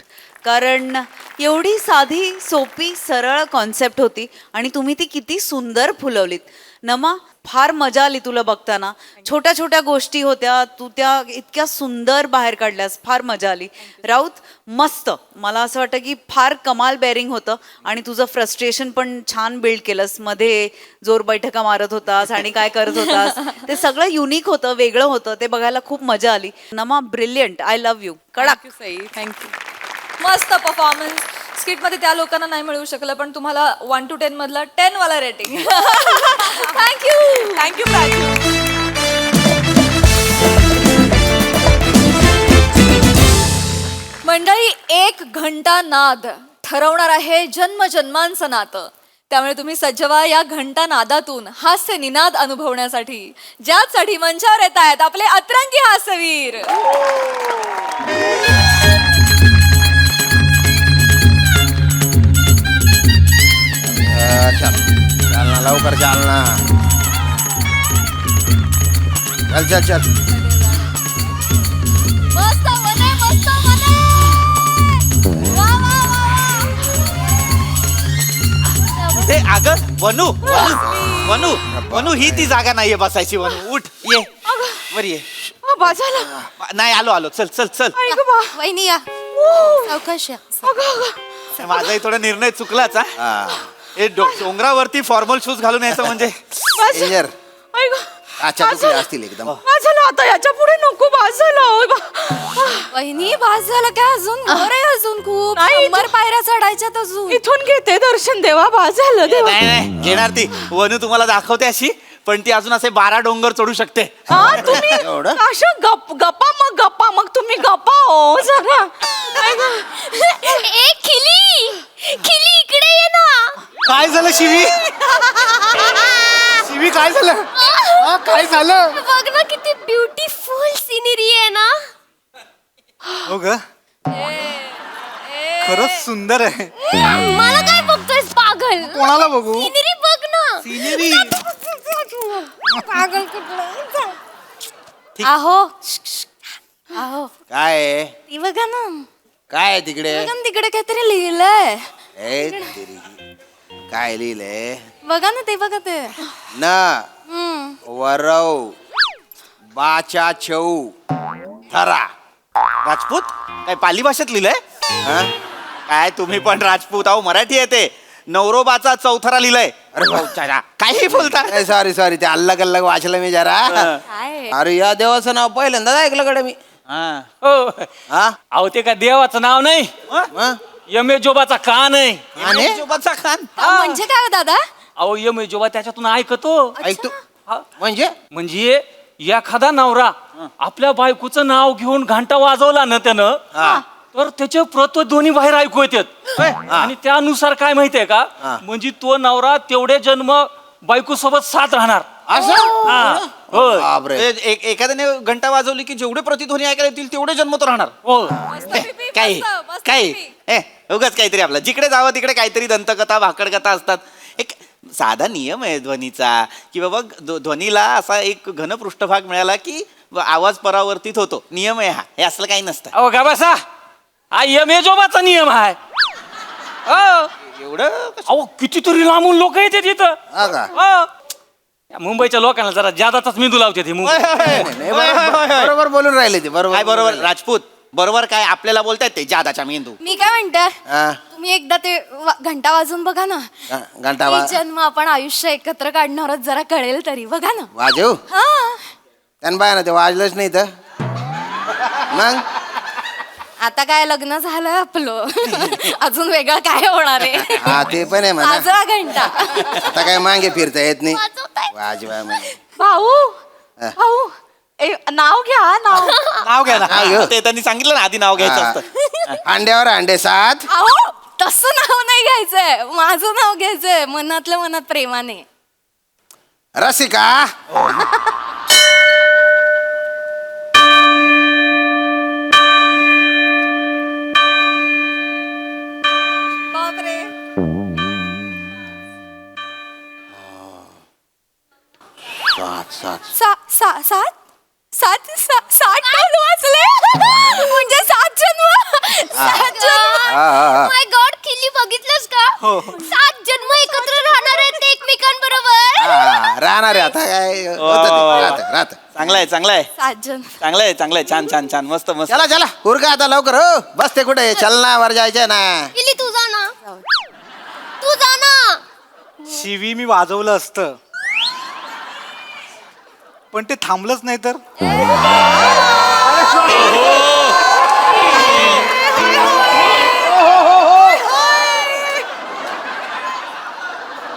कारण एवढी साधी सोपी सरळ कॉन्सेप्ट होती आणि तुम्ही ती किती सुंदर फुलवलीत. नमा, फार मजा आली तुला बघताना. छोट्या छोट्या गोष्टी होत्या, तू त्या इतक्या सुंदर बाहेर काढल्यास, फार मजा आली. राऊत, मस्त. मला असं वाटतं की फार कमाल बेअरिंग होतं आणि तुझं फ्रस्ट्रेशन पण छान बिल्ड केलंस. मध्ये जोर बैठका मारत होतास आणि काय करत होतास, ते सगळं युनिक होतं, वेगळं होतं. ते बघायला खूप मजा आली. नमा, ब्रिलियंट. I love you. कडक. थँक्यू. मस्त परफॉर्मन्स. स्किट मध्ये त्या लोकांना नाही मिळू शकलं, पण तुम्हाला 1 to 10 मधला 10 वाला रेटिंग. थँक्यू. थँक्यू प्राजू. मंडळी, 1 घंटा नाद ठरवणार आहे जन्मजन्मांचं नातं. त्यामुळे तुम्ही सज्ज व्हा या घंटा नादातून हास्य निनाद अनुभवण्यासाठी, ज्यासाठी मंचावर येत आहेत आपले अतरंगी हास्यवीर. चालना लवकर, चालना. चल चल चल. मस्त मने, मस्त मने. वा वा वा. ते अगं वनू, वनू, वनू, वनू, ही ती जागा नाहीये बसायची. वनू, उठ, ये वर ये. नाही, आलो आलो. चल चल चल. वहिनी या. सावकाश या. माझाही थोडा निर्णय चुकलाच. हे डोंगरावरती फॉर्मल शूज घालून यायचं म्हणजे इंजर. अच्छा, तुकडे असतील एकदम. झालं आता, याच्या पुढे नको. बास झालं. वहिनी, भास झालं काय? अजून घर आहे, अजून खूप नाही, 100 पायऱ्या चढायच्यात अजून. इथून घेते दर्शन. देवा, बास झालं. देवा. नाही नाही घेणार ती. वनू तुम्हाला दाखवते अशी, पण ती अजून असे 12 डोंगर चढू शकते. हा, तुम्ही एवढं? अशा गप्पा मग तुम्ही गप्पा हो जरा. ए खिली, खिली इकडे ये ना. काय झालं शिवी? शिवी, काय झालं? काय झालं? बघ ना किती ब्युटिफुल सिनरी आहे ना. हो ग, खरंच सुंदर आहे. मला काय बघतोयस पागल? कोणाला बघू? सिनरी बघ ना. सिनेरी. पागल कुठलं. आहो आहो, काय आहे? ती बघा ना. काय आहे तिकडे? बघा ना, तिकडे काहीतरी लिहिलंय. ए, तेरी. काय लिहिलंय? बघा ना, ते बघा ते. न वरव बाचा छऊ थरा. राजपूत? काय पाली भाषेत लिहिलंय? हं? काय तुम्ही पण राजपूत? अहो मराठी आहे ते. नवरोबाचा चौथरा लिहिलंय. अरे भाऊ, काही बोलता. सॉरी सॉरी, ते अल्लग अल्लग वाचलं मी जरा. काय अरे या देवाचं नाव पहिल्यांदा ऐकलं कडे मी. हो. हा? अहो ते काय देवाचं नाव नाही, मग? यमेजोबाचा कान आहे. आणि? नवरोबाचा खान. म्हणजे काय हो दादा? अहो यमेजोबा त्याच्यातून ऐकतो. ऐक तू. म्हणजे म्हणजे एखादा नवरा आपल्या बायकोचं नाव घेऊन घंटा वाजवला ना त्यानं तर त्याचे प्रत दोन्ही बाहेर ऐकू येतात आणि त्यानुसार काय माहितीये का म्हणजे तो नवरा तेवढे जन्म बायको सोबत साथ राहणार असं हा, होय. बापरे. एखाद्याने घंटा वाजवली की जेवढे प्रतिध्वनी ऐकायला येतील तेवढे जन्म तो राहणार हो काय काय उगाच काहीतरी आपलं जिकडे जावं तिकडे काहीतरी दंतकथा भाकडकथा असतात. एक साधा नियम आहे ध्वनीचा की बाबा ध्वनीला असा एक घन पृष्ठभाग मिळाला की आवाज परावर्तित होतो. नियम आहे हा, हे असलं काही नसतं. अहो का बसा हा यमेजोबाचा नियम आहे हो. एवढं अहो कितीतरी लांबून लोक येते तिथं हा का? हो. या मुंबईच्या लोकांना जरा जादाच मेंदू लावते ते मुंबई नाही, बरोबर बोलून राहिले ते बरोबर काय बरोबर राजपूत बरोबर काय आपल्याला बोलतायत ते जादाच्या मेंदू. मी काय म्हणते हा. तुम्ही एकदा ते घंटा वाजून बघा ना घंटा किती जन्म आपण आयुष्य एकत्र काढणार आहोत जरा कळेल तरी बघा ना वाजव हा त्यानं बाय ना ते वाजलंच नाही तर मग आता काय लग्न झालं आपलं अजून वेगळं काय होणार आहे हा ते पण आहे म्हणा. वाजवा घंटा आता काय मागे फिरता येत नाही वाजवताय. वाजवा म्हणे. भाऊ भाऊ नाव घ्या नाव नाव घ्या नाव ना घेऊ. ते त्यांनी सांगितलं ना आधी नाव घ्यायचं हा. असतं. अंड्यावर अंडे सात अहो तसं नाव नाही घ्यायचंय माझं नाव घ्यायचंय मनातल्या मनात प्रेमाने रसिका बापरे सात सात सात सात टोल वाचले म्हणजे 7 जन्म 7 जन्म माय गॉड किल्ली बघितलंस का 7 जन्म एकत्र राहणार आहेत ते एकमेकांबरोबर राहणार आहे आता काय राहत चांगलं आहे 7 जन्म चांगलं आहे छान छान छान मस्त मस्त. चला चला उरका आता लवकर हो बस ते कुठे चलना वर जायचंय ना किल्ली तू जा ना तू जा ना शिवी मी वाजवलं असतं पण ते थांबलंच नाही तर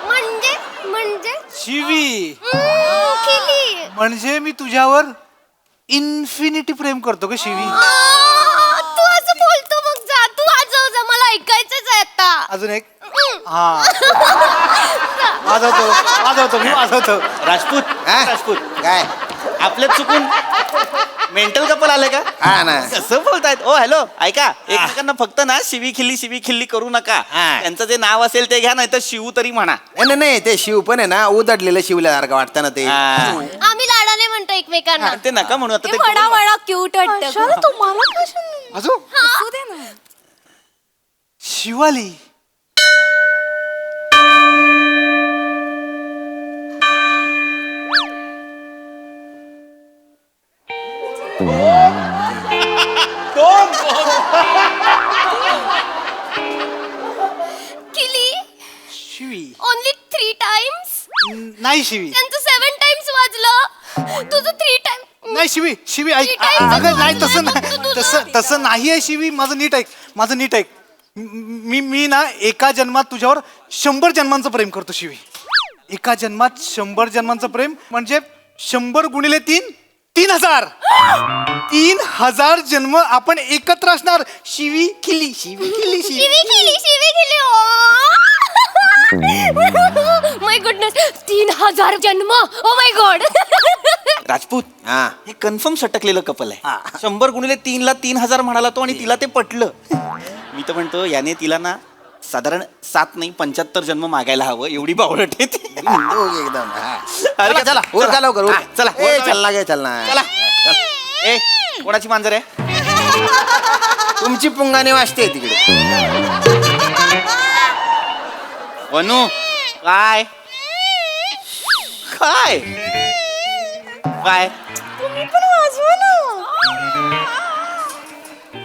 म्हणजे म्हणजे शिवी किल्ली म्हणजे मी तुझ्यावर इन्फिनिटी प्रेम करतो का शिवी तू असं बोलतो मग जा तू वाजव जा मला ऐकायचंच आहे आता अजून एक हा वाजवतो मी वाजवतो. राजपूत हा? राजपूत काय आपल्यात चुकून मेंटल कपल आले का हा ना कसं बोलतायत ओ हॅलो ऐका एकमेकांना फक्त ना शिवी खिल्ली करू नका. हा. त्यांचं जे नाव असेल ते घ्या नाही तर शिव तरी म्हणा. नाही नाही ते शिव पण आहे ना उदडलेलं शिवल्यासारखं वाटतं ना ते हा. आम्ही लाडाने म्हणतो एकमेकांना ते नका म्हणू आता ते म्हणा म्हणा क्यूट वाटतं तुम्हाला अजून असू दे ना शिवाली किल्ली शिवी ओनली 3 टाइम्स नाही शिवी त्यांचं 7 टाइम्स वाजलं तुझं 3 टाइम नाही शिवी शिवी ऐक नीट ऐक. अगं नाही तसं तुझं नाही तसं नाही आहे शिवी माझं नीट ऐक मी ना एका जन्मात तुझ्यावर 100 जन्मांचं प्रेम करतो शिवी. एका जन्मात 100 जन्मांचं प्रेम म्हणजे 100 गुणिले 3 3000 3000 जन्म आपण एकत्र असणार शिवी खिली शिवी खिली शिवी शिवी केली माय गुडनेस 3000 जन्म ओ माय गॉड राजपूत हा हे कन्फर्म सटकलेलं कपल आहे. 100 गुणिले 3 ला 3000 म्हणाला तो आणि तिला ते पटलं. मी तर म्हणतो याने तिला ना साधारण 7 नाही 75 जन्म मागायला हवं एवढी बावळट आहे ती. एकदम हा. अरे चला चला उरका लवकर उरका. हा, चला. ए, चल ना गे चल ना चला ए कोणाची मांजर आहे तुमची पुंगाने वाजते तिकडे वनू काय काय काय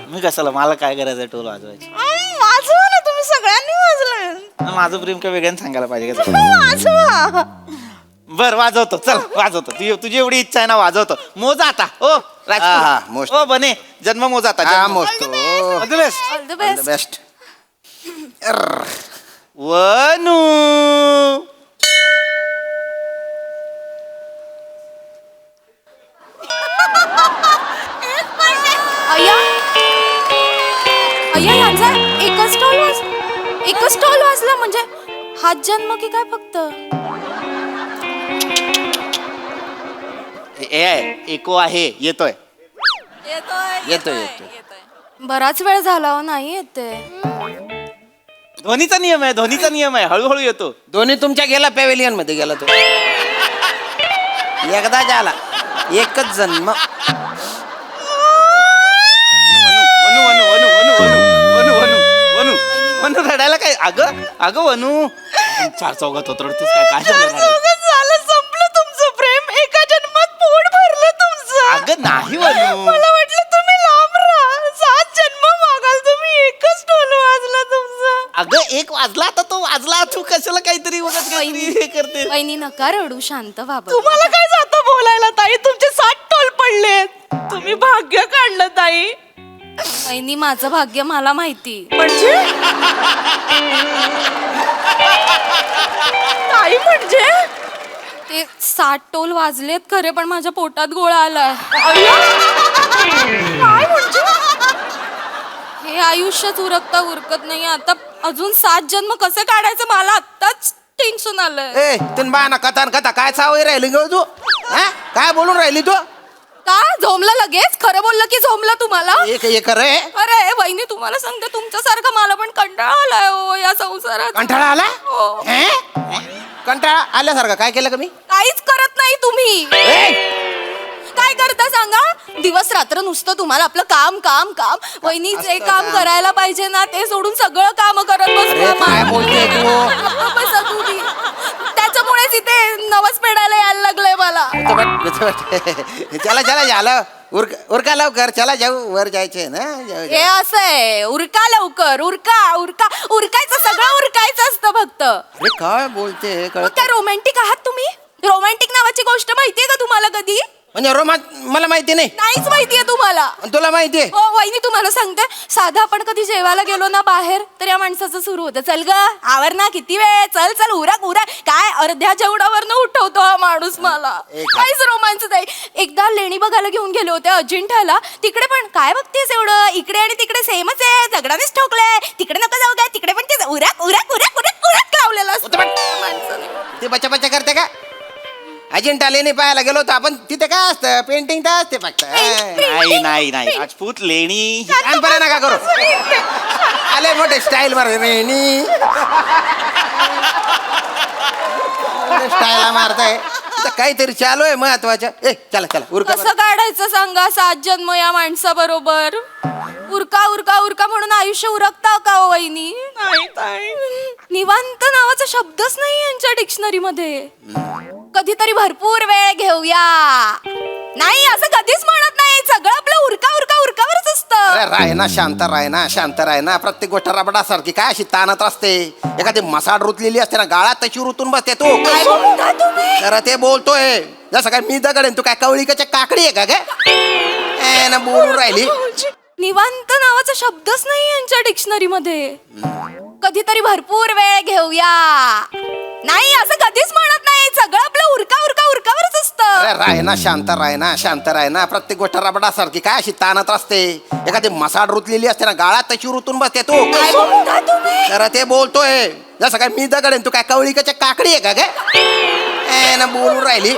मी कशाला मला काय करायचं टोल वाजवायची वाजवा ना तुम्ही सगळ्यांनी वाजलं माझं प्रेम काय वेगळ्यानं सांगायला पाहिजे का वाजवा बर वाजवतो चल वाजवतो तुझी एवढी इच्छा आहे ना वाजवतो मोजा आता ओ हा, राजपूत मोज. ओ बने जन्म मोजा आता हा जन्म. मोजतो All the best. All the best best वनू भैया यांचा एकच स्टॉल वाजला म्हणजे हाच जन्म की काय फक्त? एको आहे, येतोय. येतोय. बराच वेळ झाला हो, नाही येते. ध्वनीचा नियम आहे, हळूहळू येतो. दोन्ही तुमच्या गेला पॅव्हेलियन मध्ये गेला तो एकदा झाला एकच जन्म. वनू रडायला काय? अगं वनू, चार चौघात होत रडतेस काय झालं? झालं, संपलं तुमचं प्रेम. एका जन्मात पोट भरलं तुमचं. अगं नाही वनू. मला वाटलं तुम्ही लांब राहा, 7 जन्म मागाल तुम्ही, एकच टोल वाजला तुमचा. अगं एक वाजला, आता तो वाजला, तू कशाला काहीतरी उगाच काहीतरी हे करते. वहिनी नका रडू, शांत व्हा बरं. तुम्हाला काय जातं बोलायला ताई? तुमचे 7 टोल पडलेत. तुम्ही भाग्य काढलं ताई. वहिनी माझं भाग्य मला माहिती. म्हणजे ताई म्हणजे ते 7 टोल वाजलेत खरे, पण माझ्या पोटात गोळा आलाय. काय म्हणजे? हे आयुष्यच उरकत नाही आता. अजून 7 जन्म कसे काढायचे मला आत्ताच टेन्शन आलंय. ए तुम्ही बाना कथा काय चावई राहिली ग तू? हा? काय बोलून राहिली तू? का झोमलं लगेच? खरं बोललं की झोमलं तुम्हाला? एक रे अरे वहिनी तुम्हाला सांगते, तुमच्यासारखं मला पण कंटाळा आलाय हो या संसारात. कंटाळा आला? हो. हे? कंटाळा आल्यासारखं काय केलं का मी? काहीच करत नाही तुम्ही. काय करता सांगा? दिवस रात्र नुसतं तुम्हाला आपलं काम काम काम. वहिनी जे काम करायला पाहिजे ना ते सोडून सगळं काम करत अरे काय बोलते तू? बसा तुम्ही. त्याच्यामुळेच इथे नवस फेडायला यायला लागलंय मला. चला झालं उरका लवकर, चला जाऊ, वर जायचे ना. हे असं आहे, उरका लवकर, उरकायचं, सगळं उरकायचं असतं फक्त. अरे काय बोलते मग काय रोमॅन्टिक आहात तुम्ही? रोमॅन्टिक नावाची गोष्ट माहितीये का तुम्हाला कधी? म्हणजे मला माहिती नाही. नाहीच माहितीये तुम्हाला? तुला माहितीये? हो वहिनी तुम्हाला सांगते, साधं आपण कधी जेवायला गेलो ना बाहेर, तर या माणसाचं सुरू होतं, चल ग आवर ना, किती वेळ, चल उरक. काय अर्ध्या जेवणावरनं उठवतो हा माणूस मला. काहीच रोमांच नाही. एकदा लेणी बघायला घेऊन गेले होते अजिंठ्याला, तिकडे पण काय बघतेस एवढं, इकडे आणि तिकडे सेमच आहे, दगडानेच ठोकलंय, तिकडे नको जाऊ काय, तिकडे पण ते उरक लावलेलं असतं माणसाने. ते बच्चा करते का? अजिंठा लेणी पाहायला गेलो तर आपण तिथे काय असतं, पेंटिंग तर असते फक्त. नाही राजपूत लेणी लहानपणा नका करू. आले मोठे स्टाईल मार लेणी, स्टाईल मारताय. काहीतरी चालू आहे महत्वाचं. चला उरका. कसं काढायचं सांगा 7 जन्म या माणसाबरोबर? उरका म्हणून आयुष्य उरकता का हो वहिनी? निवांत नावाचा शब्दच नाही यांच्या डिक्शनरी मध्ये. कधीतरी भरपूर वेळ घेऊया, नाही असं कधीच म्हणत नाही. सगळं आपलं उरकावरच असतं. शांत राह ना. प्रत्येक गोष्ट रबडासारखी काय अशी ताणत असते. एखादी मसाड रुतलेली असते ना, गाळात तशी रुतून बसते तू. काय बोलता तुम्ही? तर ते बोलतोय जसं काय मी दगड आहे, तू काय कवळीकाच्या काकडी आहे का काय ना बोलून राहिली. निवांत नावाचा शब्दच नाही यांच्या डिक्शनरी मध्ये. कधीतरी भरपूर वेळ घेऊया, नाही असं कधीच म्हणत नाही. सगळं आपलं उरकावरच असतं. शांत राह ना. प्रत्येक गोष्ट रबडासारखी काय अशी ताणत असते. एखादी मसाड रुतलेली असते ना, गाळात तशी रुतून बसते तू. काय बोलता तुम्ही? तर ते बोलतोय जसं काय मी दगड आहे, तू काय कवळीकाच्या काकडी आहे का काय ना बोलून राहिली.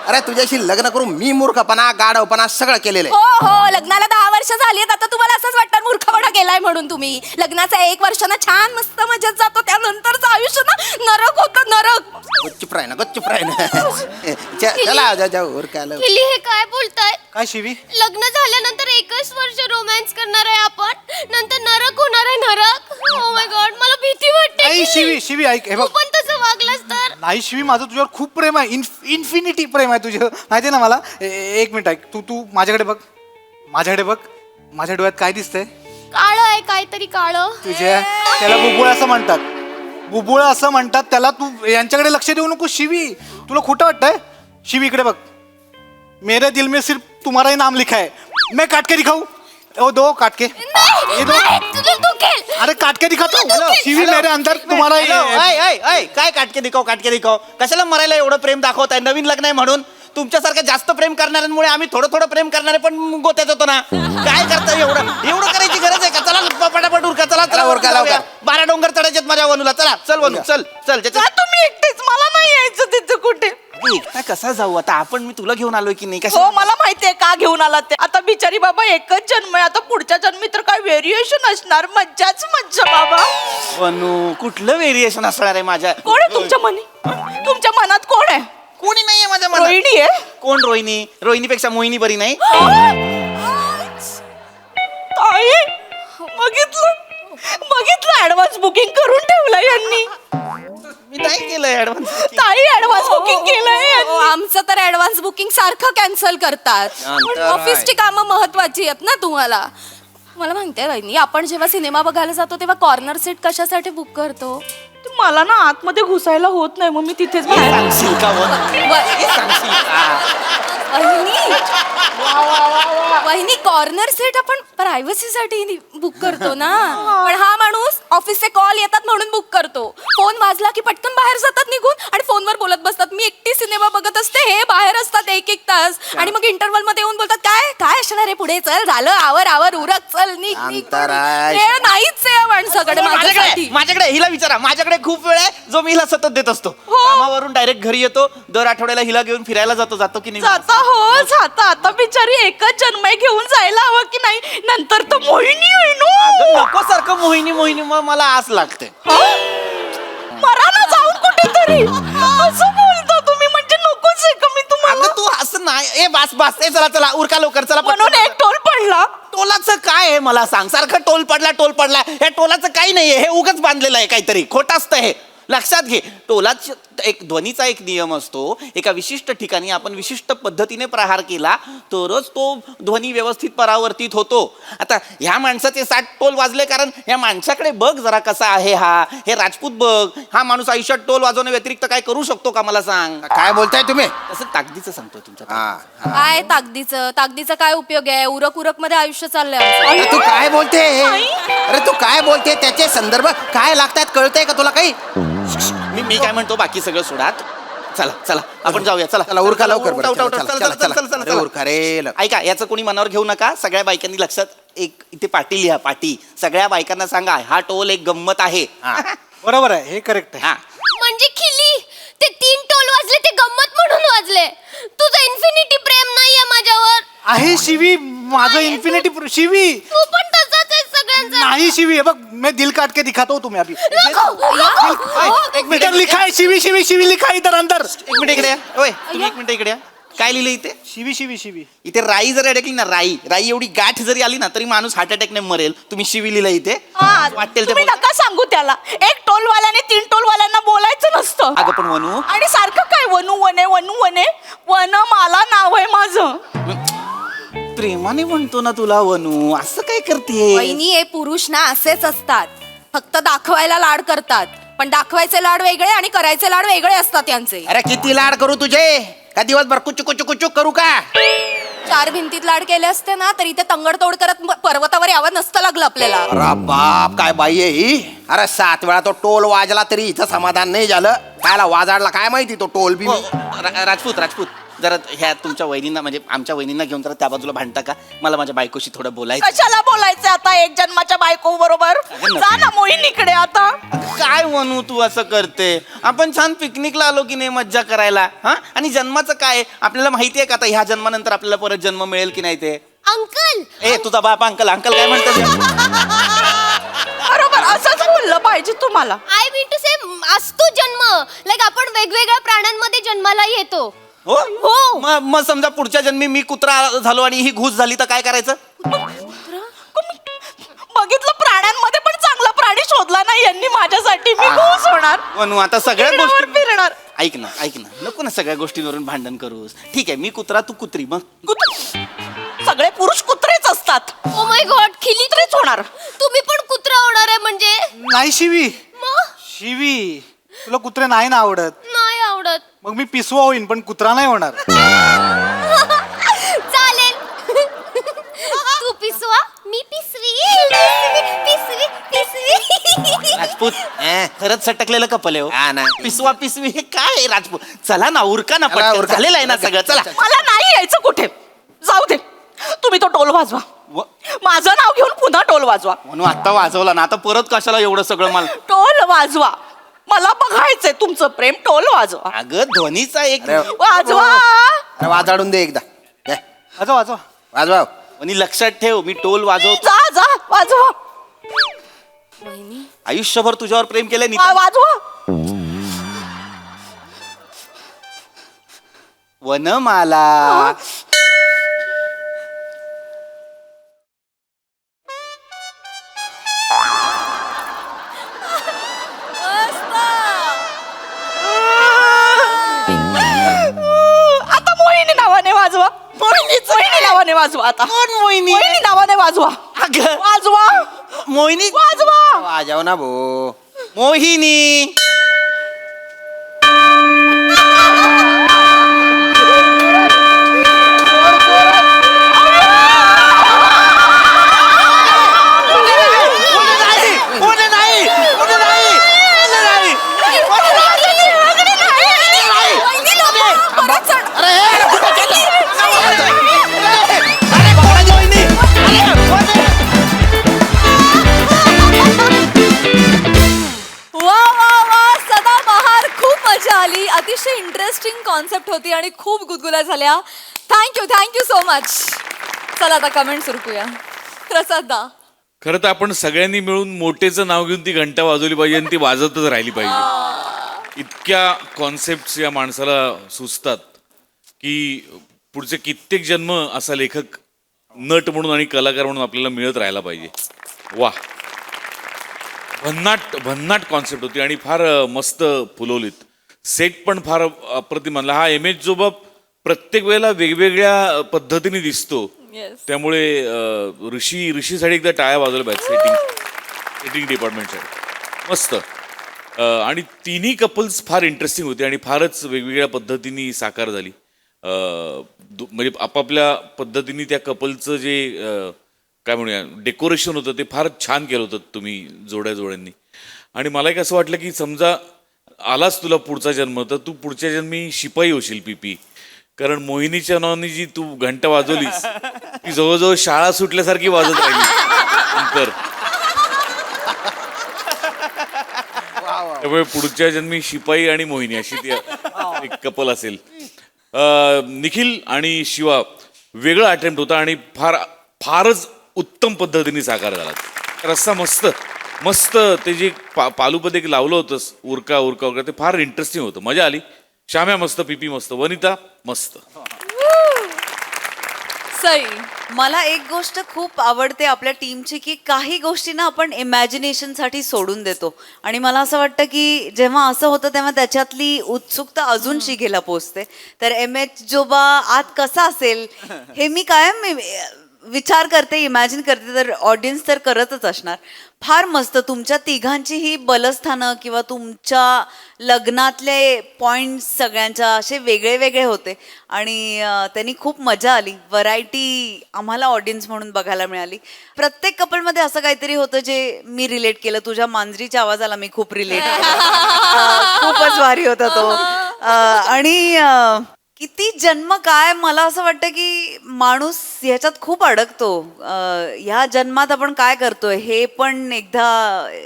अरे तुझ्याशी लग्न करून मी मूर्खपणा गाढवपणा सगळं केलेलं आहे. हो लग्नाला 10 वर्ष झाली आहेत. आता तुम्हाला असंच वाटतं मूर्खपणा केलाय म्हणून तुम्ही. लग्नाचा 1 वर्ष ना छान मस्त मजेत जातो, त्यानंतरचं आयुष्य ना नरक होतं, नरक. गच्चूप राह ना. चला जाऊ उरकायला. किल्ली हे काय बोलताय? काय शिवी? लग्न झाल्यानंतर 1 वर्ष रोमॅन्स करणार आहे आपण, नंतर नरक होणार आहे, नरक. ओ माय गॉड, मला भीती वाटते. नाही शिवी ऐक, हे तू बघ. पण तसं वागलास तर? नाही शिवी, माझं तुझ्यावर खूप प्रेम आहे, इन्फिनिटी प्रेम आहे तुझं, माहिती ना मला. एक मिनिट ऐक, तू माझ्याकडे बघ. माझ्या डोळ्यात काय दिसतंय? काळं आहे, काहीतरी काळं. तुझ्या त्याला बुबुळ असं म्हणतात. त्याला तू यांच्याकडे लक्ष देऊ नको शिवी. तुला खोटं वाटतंय? शिवी इकडे बघ. मेरे दिल में सिर्फ तुम्हारा ही नाम लिखा है. मैं काट के दिखाऊं? ओ दो काट के. ये दो. अरे काट के दिखाता हूं. शिवी मेरे अंदर तुम्हारा काय काटके दिखाव कशाला मरायला एवढं प्रेम दाखवताय? नवीन लग्न आहे म्हणून. तुमच्यासारखं जास्त प्रेम करणाऱ्यांमुळे आम्ही थोडं प्रेम करणारे पण गोत्यात होतो ना. काय करता एवढं करायची गरज आहे का? चला पटापट उरका लवकर. 12 डोंगर चढायचेत माझ्या वनूला. चला चल वनू, चल चल जा तुम्ही एकटेच, मला नाही यायचं तिथं कुठे. एकटा कसा जाऊ आता आपण? मी तुला घेऊन आलोय की नाही? हो कशा मला माहितीये का घेऊन आला ते. आता बिचारी बाबा एकच जन्म आहे, आता पुढच्या जन्मी तर काय व्हेरिएशन असणार. मज्जाच मज्जा बाबा. वनू कुठलं व्हेरिएशन असणार आहे माझ्या? कोण आहे तुमच्या मनी? तुमच्या मनात कोण आहे? कोणी नाहीये माझ्या मनात. रोहिणी आहे. कोण रोहिणी? रोहिणीपेक्षा मोहिनी बरी नाही? ताई बघितलं ऍडव्हान्स बुकिंग करून ठेवलं यांनी. मी नाही केलंय ऍडव्हान्स. ताई ऍडव्हान्स बुकिंग केलंय यांनी. आमचं तर ऍडव्हान्स बुकिंग सारखं कॅन्सल करतात. शांत राहा. ऑफिसची कामं महत्वाची आहेत ना तुम्हाला. मला म्हणते वहिनी, आपण जेव्हा सिनेमा बघायला जातो तेव्हा कॉर्नर सीट कशासाठी बुक करतो? मला ना आतमध्ये घुसायला होत नाही, मग मी तिथेच बाहेर. सांगशील का वनू? हे सांगशील का? वहिनी कॉर्नर सीट आपण प्रायव्हसीसाठी बुक करतो ना. पण हा माणूस ऑफिसचे कॉल येतात म्हणून बुक करतो. फोन वाजला की पटकन बाहेर जातात निघून आणि फोनवर बोलत बसतात. मी एकटी सिनेमा बघत असते, हे बाहेर असतात 1-1 तास आणि मग इंटरव्हल मध्ये येऊन बोलतात काय काय असणार आहे पुढे, चल झालं, आवर उरक, चल निघ. अंतराळ. वेळ नाहीच आहे या माणसाकडे माझ्यासाठी. माझ्याकडे हिला विचारा. माझ्याकडे खूप वेळ आहे जो मी हिला सतत देत असतो. कामावरून डायरेक्ट घरी येतो, दर आठवड्याला हिला घेऊन फिरायला जातो की नाही? जाता हो जाता. आता बिचारी एकच जन्म आहे, घेऊन जायला हवं की नाही? नंतर तर मोहिनी होईल. अगं नको सारखं मोहिनी मोहिनी, मग मला आस लागते. मरा ना जाऊन कुठेतरी. असं बोलता तुम्ही, म्हणजे नकोच आहे का मी तुम्हाला? अगं तू असं नाही. ए बास बास, ए चला चला उरका लवकर, चला म्हणून पटकन. एक टोल पडला. टोलाचं काय आहे मला सांग? सारखं टोल पडला. या टोलाचं काही नाहीये, हे उगाच बांधलेलं आहे काहीतरी. खोटं असतं हे, लक्षात घे. टोलाच एक ध्वनीचा एक नियम असतो. एका विशिष्ट ठिकाणी आपण विशिष्ट पद्धतीने प्रहार केला तरच तो ध्वनी व्यवस्थित परावर्तित होतो. आता ह्या माणसाचे 60 टोल वाजले, कारण ह्या माणसाकडे बघ जरा कसा आहे हा. हे राजपूत बघ, हा माणूस आयुष्यात टोल वाजवण्या व्यतिरिक्त काय करू शकतो का मला सांग? काय बोलताय तुम्ही? तसं ताकदीचं सांगतोय तुमच्या. हा. काय ताकदीचा काय उपयोग आहे? उरक मध्ये आयुष्य चाललंय आमचं. अरे तू काय बोलते? अरे तू काय बोलते? त्याचे संदर्भ काय लागतात कळतंय का तुला काही? मी काय म्हणतो, बाकी सगळं सोडा. चला चला आपण जाऊया. चला चला उरका लवकर बरं. उठा, उठा, चला, चला, चला, चला, चला, अरे चला. उरका रे. ऐका, याचं कोणी मनावर घेऊ नका. सगळ्या बायकांनी लक्षात एक इथे पाटी लिहा, पाटी. सगळ्या बायकांना सांगा हा टोल एक गंमत आहे. बरोबर आहे, हे करेक्ट आहे. हा. म्हणजे खिली ते 3 टोल वाजले ते गंमत म्हणून वाजले. तुझं इन्फिनिटी प्रेम नाहीये माझ्यावर. आहे शिवी, माझं इन्फिनिटी शिवी तू पण तसाच आहे सगळ्यांचा. नाही. शिवी हे बघ, मैं दिल काट के दिखाता हूँ तुम्हें अभी. एक मिनिट, इधर लिखा है शिवी शिवी शिवी लिखा है इधर अंदर. एक मिनिट इकडे या. ओय तुम्ही एक मिनिट इकडे या. काय लिहिलं इथे? शिवी शिवी शिवी. इथे राई जर अडकली ना, राई एवढी गाठ जरी आली ना तरी माणूस हार्ट अटॅकने मरेल. तुम्ही शिवी लिहिलं इथे. हा, वाटेल ते तुम्ही बोल. नका सांगू त्याला. एक टोलवाल्याने 3 टोलवाल्यांना बोलायचं नसतं. अगं पण वनू, आणि सारखं काय वनू वने वन मला नाव आहे माझं. प्रेमाने म्हणतो ना तुला वनू, असं काय करते? वहिनी हे पुरुष ना असेच असतात. फक्त दाखवायला लाड करतात, पण दाखवायचे लाड वेगळे आणि करायचे लाड वेगळे असतात यांचे. अरे किती लाड करू तुझे? का दिवसभर कुचुक करू का? 4 भिंतीत लाड केले असते ना तरी ते तंगडतोड करत पर्वतावर यावं नसतं लागलं आपल्याला. अरे बाप, काय बाई आहे ही? अरे 7 वेळा तो टोल वाजला तरी इथं समाधान नाही झालं. कायला वाजाडला काय माहिती तो टोल बी. हो, राजपूत जरा ह्या तुमच्या वहिनींना, म्हणजे आमच्या वहिनींना घेऊन जरा त्या बाजूला भांडता का? मला माझ्या बायकोशी थोडं बोलायचं. कशाला बोलायचं आता एक जन्माच्या बायको बरोबर? जा ना मोहिनीकडे आता. काय वनू तू असं करते? आपण छान पिकनिकला आलो की नाही मज्जा करायला. हा, आणि जन्माचं काय? आपल्याला माहितीये का आता ह्या जन्मानंतर आपल्याला परत जन्म मिळेल की नाही ते? अंकल ए तुझा बाप अंकल काय म्हणतात? बरोबर, असंच बोललं पाहिजे तुम्हाला. आय मीन टू से असतो जन्म. लाईक आपण वेगवेगळ्या प्राण्यांमध्ये जन्माला येतो. हो मग समजा पुढच्या जन्मी मी कुत्रा झालो आणि ही घुस झाली तर काय करायचं? बघितलं, प्राण्यांमध्ये पण चांगला प्राणी शोधला नाही यांनी माझ्यासाठी. मी घुस होणार. वनू आता सगळ्या फिरणार, गोष्टी फिरणार. ऐक ना नको ना सगळ्या गोष्टींवरून भांडण करूस. ठीक आहे, मी कुत्रा तू कुत्री. मग सगळे पुरुष कुत्रेच असतात. ओ माय गॉड, खिली कुत्रेच होणार. तुम्ही पण कुत्रा होणार आहे म्हणजे? नाही शिवी. मग शिवी, तुला कुत्रे नाही ना आवडत? नाही आवडत. मग मी पिसवा होईन पण कुत्रा नाही होणार. चालेल. तू पिसवा, मी पिसवी. राजपूत खरंच सटकलेलं कपल आहे हा ना. हो. पिसवा पिसवी हे काय आहे राजपूत? चला ना उरका ना, चला, पटकन. उरका. झालेलं आहे ना सगळं. चला. मला नाही यायचं कुठे. जाऊ दे, तुम्ही तो टोल वाजवा. माझं नाव घेऊन पुन्हा टोल वाजवा. म्हणून आता वाजवला ना, आता परत कशाला एवढं सगळं मला. टोल वाजवा. मला बघायचंय तुमचं प्रेम. टोल वाजवा. अगं ध्वनीचा एक वाजवा. अरे वाजाडून दे एकदा दे. वाजवा वाजवा. वाजवा. आणि लक्षात ठेव, मी टोल वाजवतो. जा जा वाजवा. आयुष्यभर तुझ्यावर प्रेम केलंय नी. वाजवा. वनमाला. आता मोहिनी नावाने वाजवा. मोहिनी नावाने वाजवा. आता मोहिनी नावाने वाजवा. अगं वाजवा. मोहिनी. वाजवा. वाजव ना भो. मोहिनी. अतिशय इंटरेस्टिंग कॉन्सेप्ट होती आणि खूप गुदगुल्या झाल्या. Thank you so much. चला आता कमेंट सुरू करूया. प्रसाद दा, खरं तर आपण सगळ्यांनी मिळून मोठेचं नाव घेऊन ती घंटा वाजवली पाहिजे आणि ती वाजतच राहिली पाहिजे. इतक्या कॉन्सेप्ट या माणसाला सुचतात की पुढचे कित्येक जन्म असा लेखक, नट म्हणून आणि कलाकार म्हणून आपल्याला मिळत राहायला पाहिजे. वा, भन्नाट कॉन्सेप्ट होती आणि फार मस्त फुलवलीत. सेट पण फार अप्रतिम म्हणला. हा MS जोबा प्रत्येक वेळेला वेगवेगळ्या पद्धतीने दिसतो. त्यामुळे ऋषीसाठी एकदा टाळ्या वाजवल्या पाहिजे सेटिंग डिपार्टमेंटसाठी. मस्त. आणि तिन्ही कपल्स फार इंटरेस्टिंग होते आणि फारच वेगवेगळ्या पद्धतीने साकार झाली. म्हणजे आपापल्या पद्धतीने त्या कपलचं जे काय म्हणूया डेकोरेशन होतं ते फार छान केलं होतं तुम्ही जोड्यांनी. आणि मला एक असं वाटलं की समजा आलाच तुला पुढचा जन्म तर तू पुढच्या जन्मी शिपाई होशील PP. कारण मोहिनीच्या नावाने जी तू घंटा वाजवलीस ती जवळजवळ शाळा सुटल्यासारखी वाजत राहिली नंतर. त्यामुळे पुढच्या जन्मी शिपाई आणि मोहिनी अशी ती एक कपल असेल. निखिल आणि शिवा वेगळा अटेम्प्ट होता आणि फारच उत्तम पद्धतीने साकार झाला. रस्सा मस्त ते जे पालूपद एक लावलं होतंस उरका ते फार इंटरेस्टिंग होतं. मजा आली. श्याम्या मस्त, PP मस्त, वनिता मस्त. सई, मला एक गोष्ट खूप आवडते आपल्या टीमची की काही गोष्टींना आपण इमॅजिनेशनसाठी सोडून देतो आणि मला असं वाटतं की जेव्हा असं होतं तेव्हा त्याच्यातली उत्सुकता अजून शिगेला पोचते. तर MS जोबा आत कसा असेल हे मी कायम विचार करते, इमॅजिन करते. तर ऑडियन्स तर करतच असणार. फार मस्त. तुमच्या तिघांची ही बलस्थानं किंवा तुमच्या लग्नातले पॉइंट्स सगळ्यांच्या असे वेगळे वेगळे होते आणि त्यांनी खूप मजा आली. व्हरायटी आम्हाला ऑडियन्स म्हणून बघायला मिळाली. प्रत्येक कपलमध्ये असं काहीतरी होतं जे मी रिलेट केलं. तुझ्या मांजरीच्या आवाजाला मी खूप रिलेट केलं. खूपच भारी होता तो. आणि किती जन्म काय, मला असं वाटतं की माणूस ह्याच्यात खूप अडकतो. ह्या जन्मात आपण काय करतोय हे पण एकदा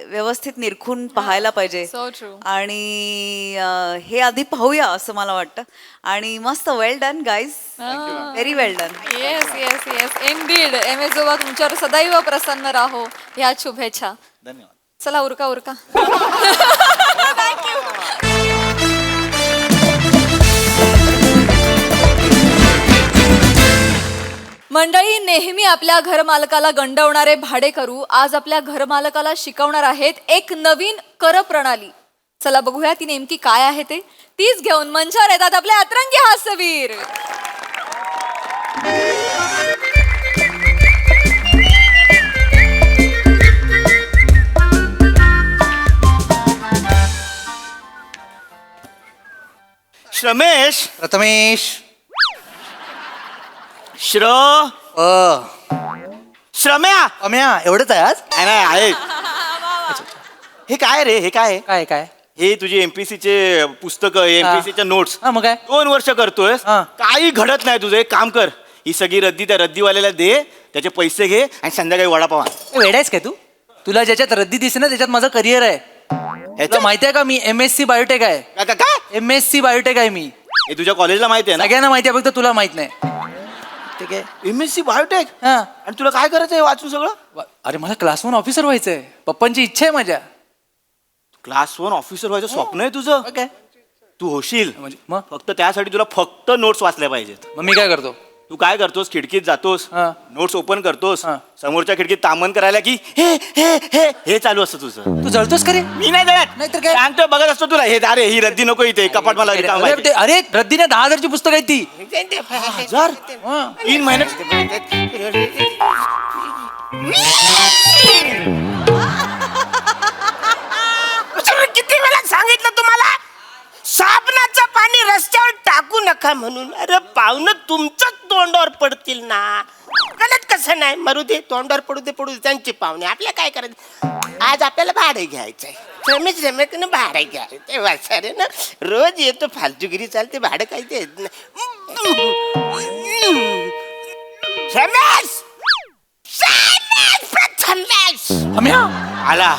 व्यवस्थित निरखून पाहायला पाहिजे. So true. आणि हे आधी पाहूया असं मला वाटतं. आणि मस्त. वेल डन गाईज. व्हेरी वेल डन. Yes indeed. MS जोबा तुमच्यावर सदैव प्रसन्न राहो ह्या शुभेच्छा. धन्यवाद. चला उरका. मंडळी, नेहमी आपल्या घरमालकाला गंडवणारे भाडेकरू आज आपल्या घरमालकाला शिकवणार आहेत एक नवीन कर प्रणाली. चला बघूया ती नेमकी काय आहे ते. तीच घेऊन मंचावर येतात आपले अतरंगी हास्यवीर. श्रमेश. प्रथमेश. श्रम्या. अम्या एवढंच आहे आज. नाही आहे. हे काय रे, हे काय आहे? काय हे तुझी MPSCचे पुस्तकं, MPSCच्या नोट्स. मग काय 2 वर्ष करतोय, हा. काही घडत नाही तुझं. एक काम कर, ही सगळी रद्दी त्या रद्दीवाल्याला दे, त्याचे पैसे घे आणि संध्याकाळी वडापाव आण. वेडायस काय तू? तुला ज्याच्यात रद्दी दिसते ना त्याच्यात माझं करिअर आहे. तुला माहिती आहे का मी MSc बायोटेक आहे. काय MSc बायोटेक आहे मी. हे तुझ्या कॉलेजला माहिती आहे ना? सगळ्यांना माहिती आहे, फक्त तुला माहित नाही. ठीक आहे. MSc biotech. हा. आणि तुला काय करायचं आहे वाचून सगळं? अरे मला क्लास 1 ऑफिसर व्हायचंय. पप्पांची इच्छा आहे माझ्या. क्लास 1 ऑफिसर व्हायचं स्वप्न आहे तुझं? काय तू होशील म्हणजे मग फक्त त्यासाठी तुला फक्त नोट्स वाचल्या पाहिजेत. मग मी काय करतो? तू काय करतोस? खिडकीत जातोस, हा. नोट्स ओपन करतोस, हा. समोरच्या खिडकीत तामन करायला की हे हे हे हे चालू असतं तुझं. तू जळतोस का रे? मी नाही जात. नाहीतर काय? सांगतोय बघत असतो तुला हे अरे ही रद्दी नको इथे कपाट मला रिकामं अरे माहिती. अरे रद्दीने 10,000ची पुस्तक आहे ती. 1000? 3 महिने किती वेळा सांगितलं तुम्हाला साबणाचं पाणी रस्त्यावर टाकू नका म्हणून. अरे पाहुणं तुमचंच तोंडावर पडतील ना. गलत कसं नाही, मरू दे, तोंडावर पडू दे त्यांचे पाहुणे, आपल्या काय करायचं. आज आपल्याला भाडे घ्यायचंय, चमक भाडे घ्यायचं तेव्हा सर ना रोज येतो फालतूगिरी चालते, भाडं काही देत नाही. रमेश! रमेश! अम्या! आला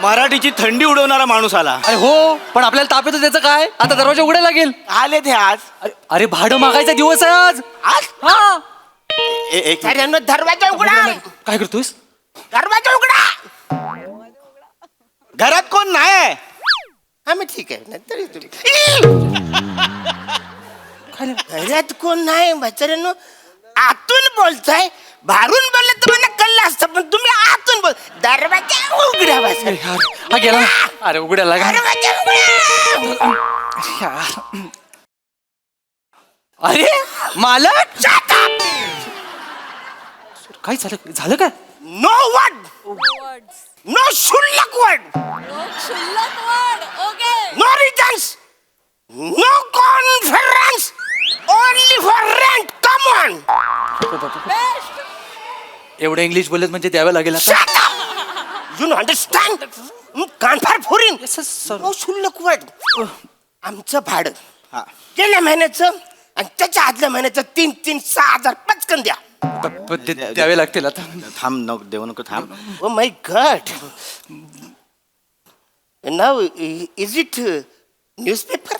मराठीची थंडी उडवणारा माणूस आला. अरे हो, पण आपल्याला ताप येतो त्याचं काय? आता दरवाजा उघडा लागेल. आले ते आज. अरे भाडं मागायचा दिवस आहे आज. आज हा. एक साऱ्यांनो दरवाजा उघडा, काय करतोयस? दरवाजा उघडा. घरात कोण नाही. हा मग ठीक आहे, नंतर येतो मी. काय झालं? घरात कोण नाही म्हाताऱ्यांनो. आतून बोलताय, बाहेरून बोललं तर मला कळलं असतं, पण तुम्ही आतून बोल. दरवाजा उघडा बस. अरे यार, हा गेला ना. अरे उघड्या लागा. दरवाजा उघडा. अरे मालक! काय झालं? झालं काय? नो वर्ड, नो शुल्लक word, no returns, no conference, only for rent. Come on. एवढं इंग्लिश बोलत म्हणजे द्यावं लागेल आता. You know understand. कानफार फोरीन. Yes, sir. नो शुल्लक वर्ड. आमचं भाडं गेल्या महिन्याचं आणि त्याच्या आदल्या महिन्याचं 3,000-6,000 पचकन द्या. द्यावे लागतील आता. थांब नको देऊ नको थांब. Oh my God. Now is it newspaper?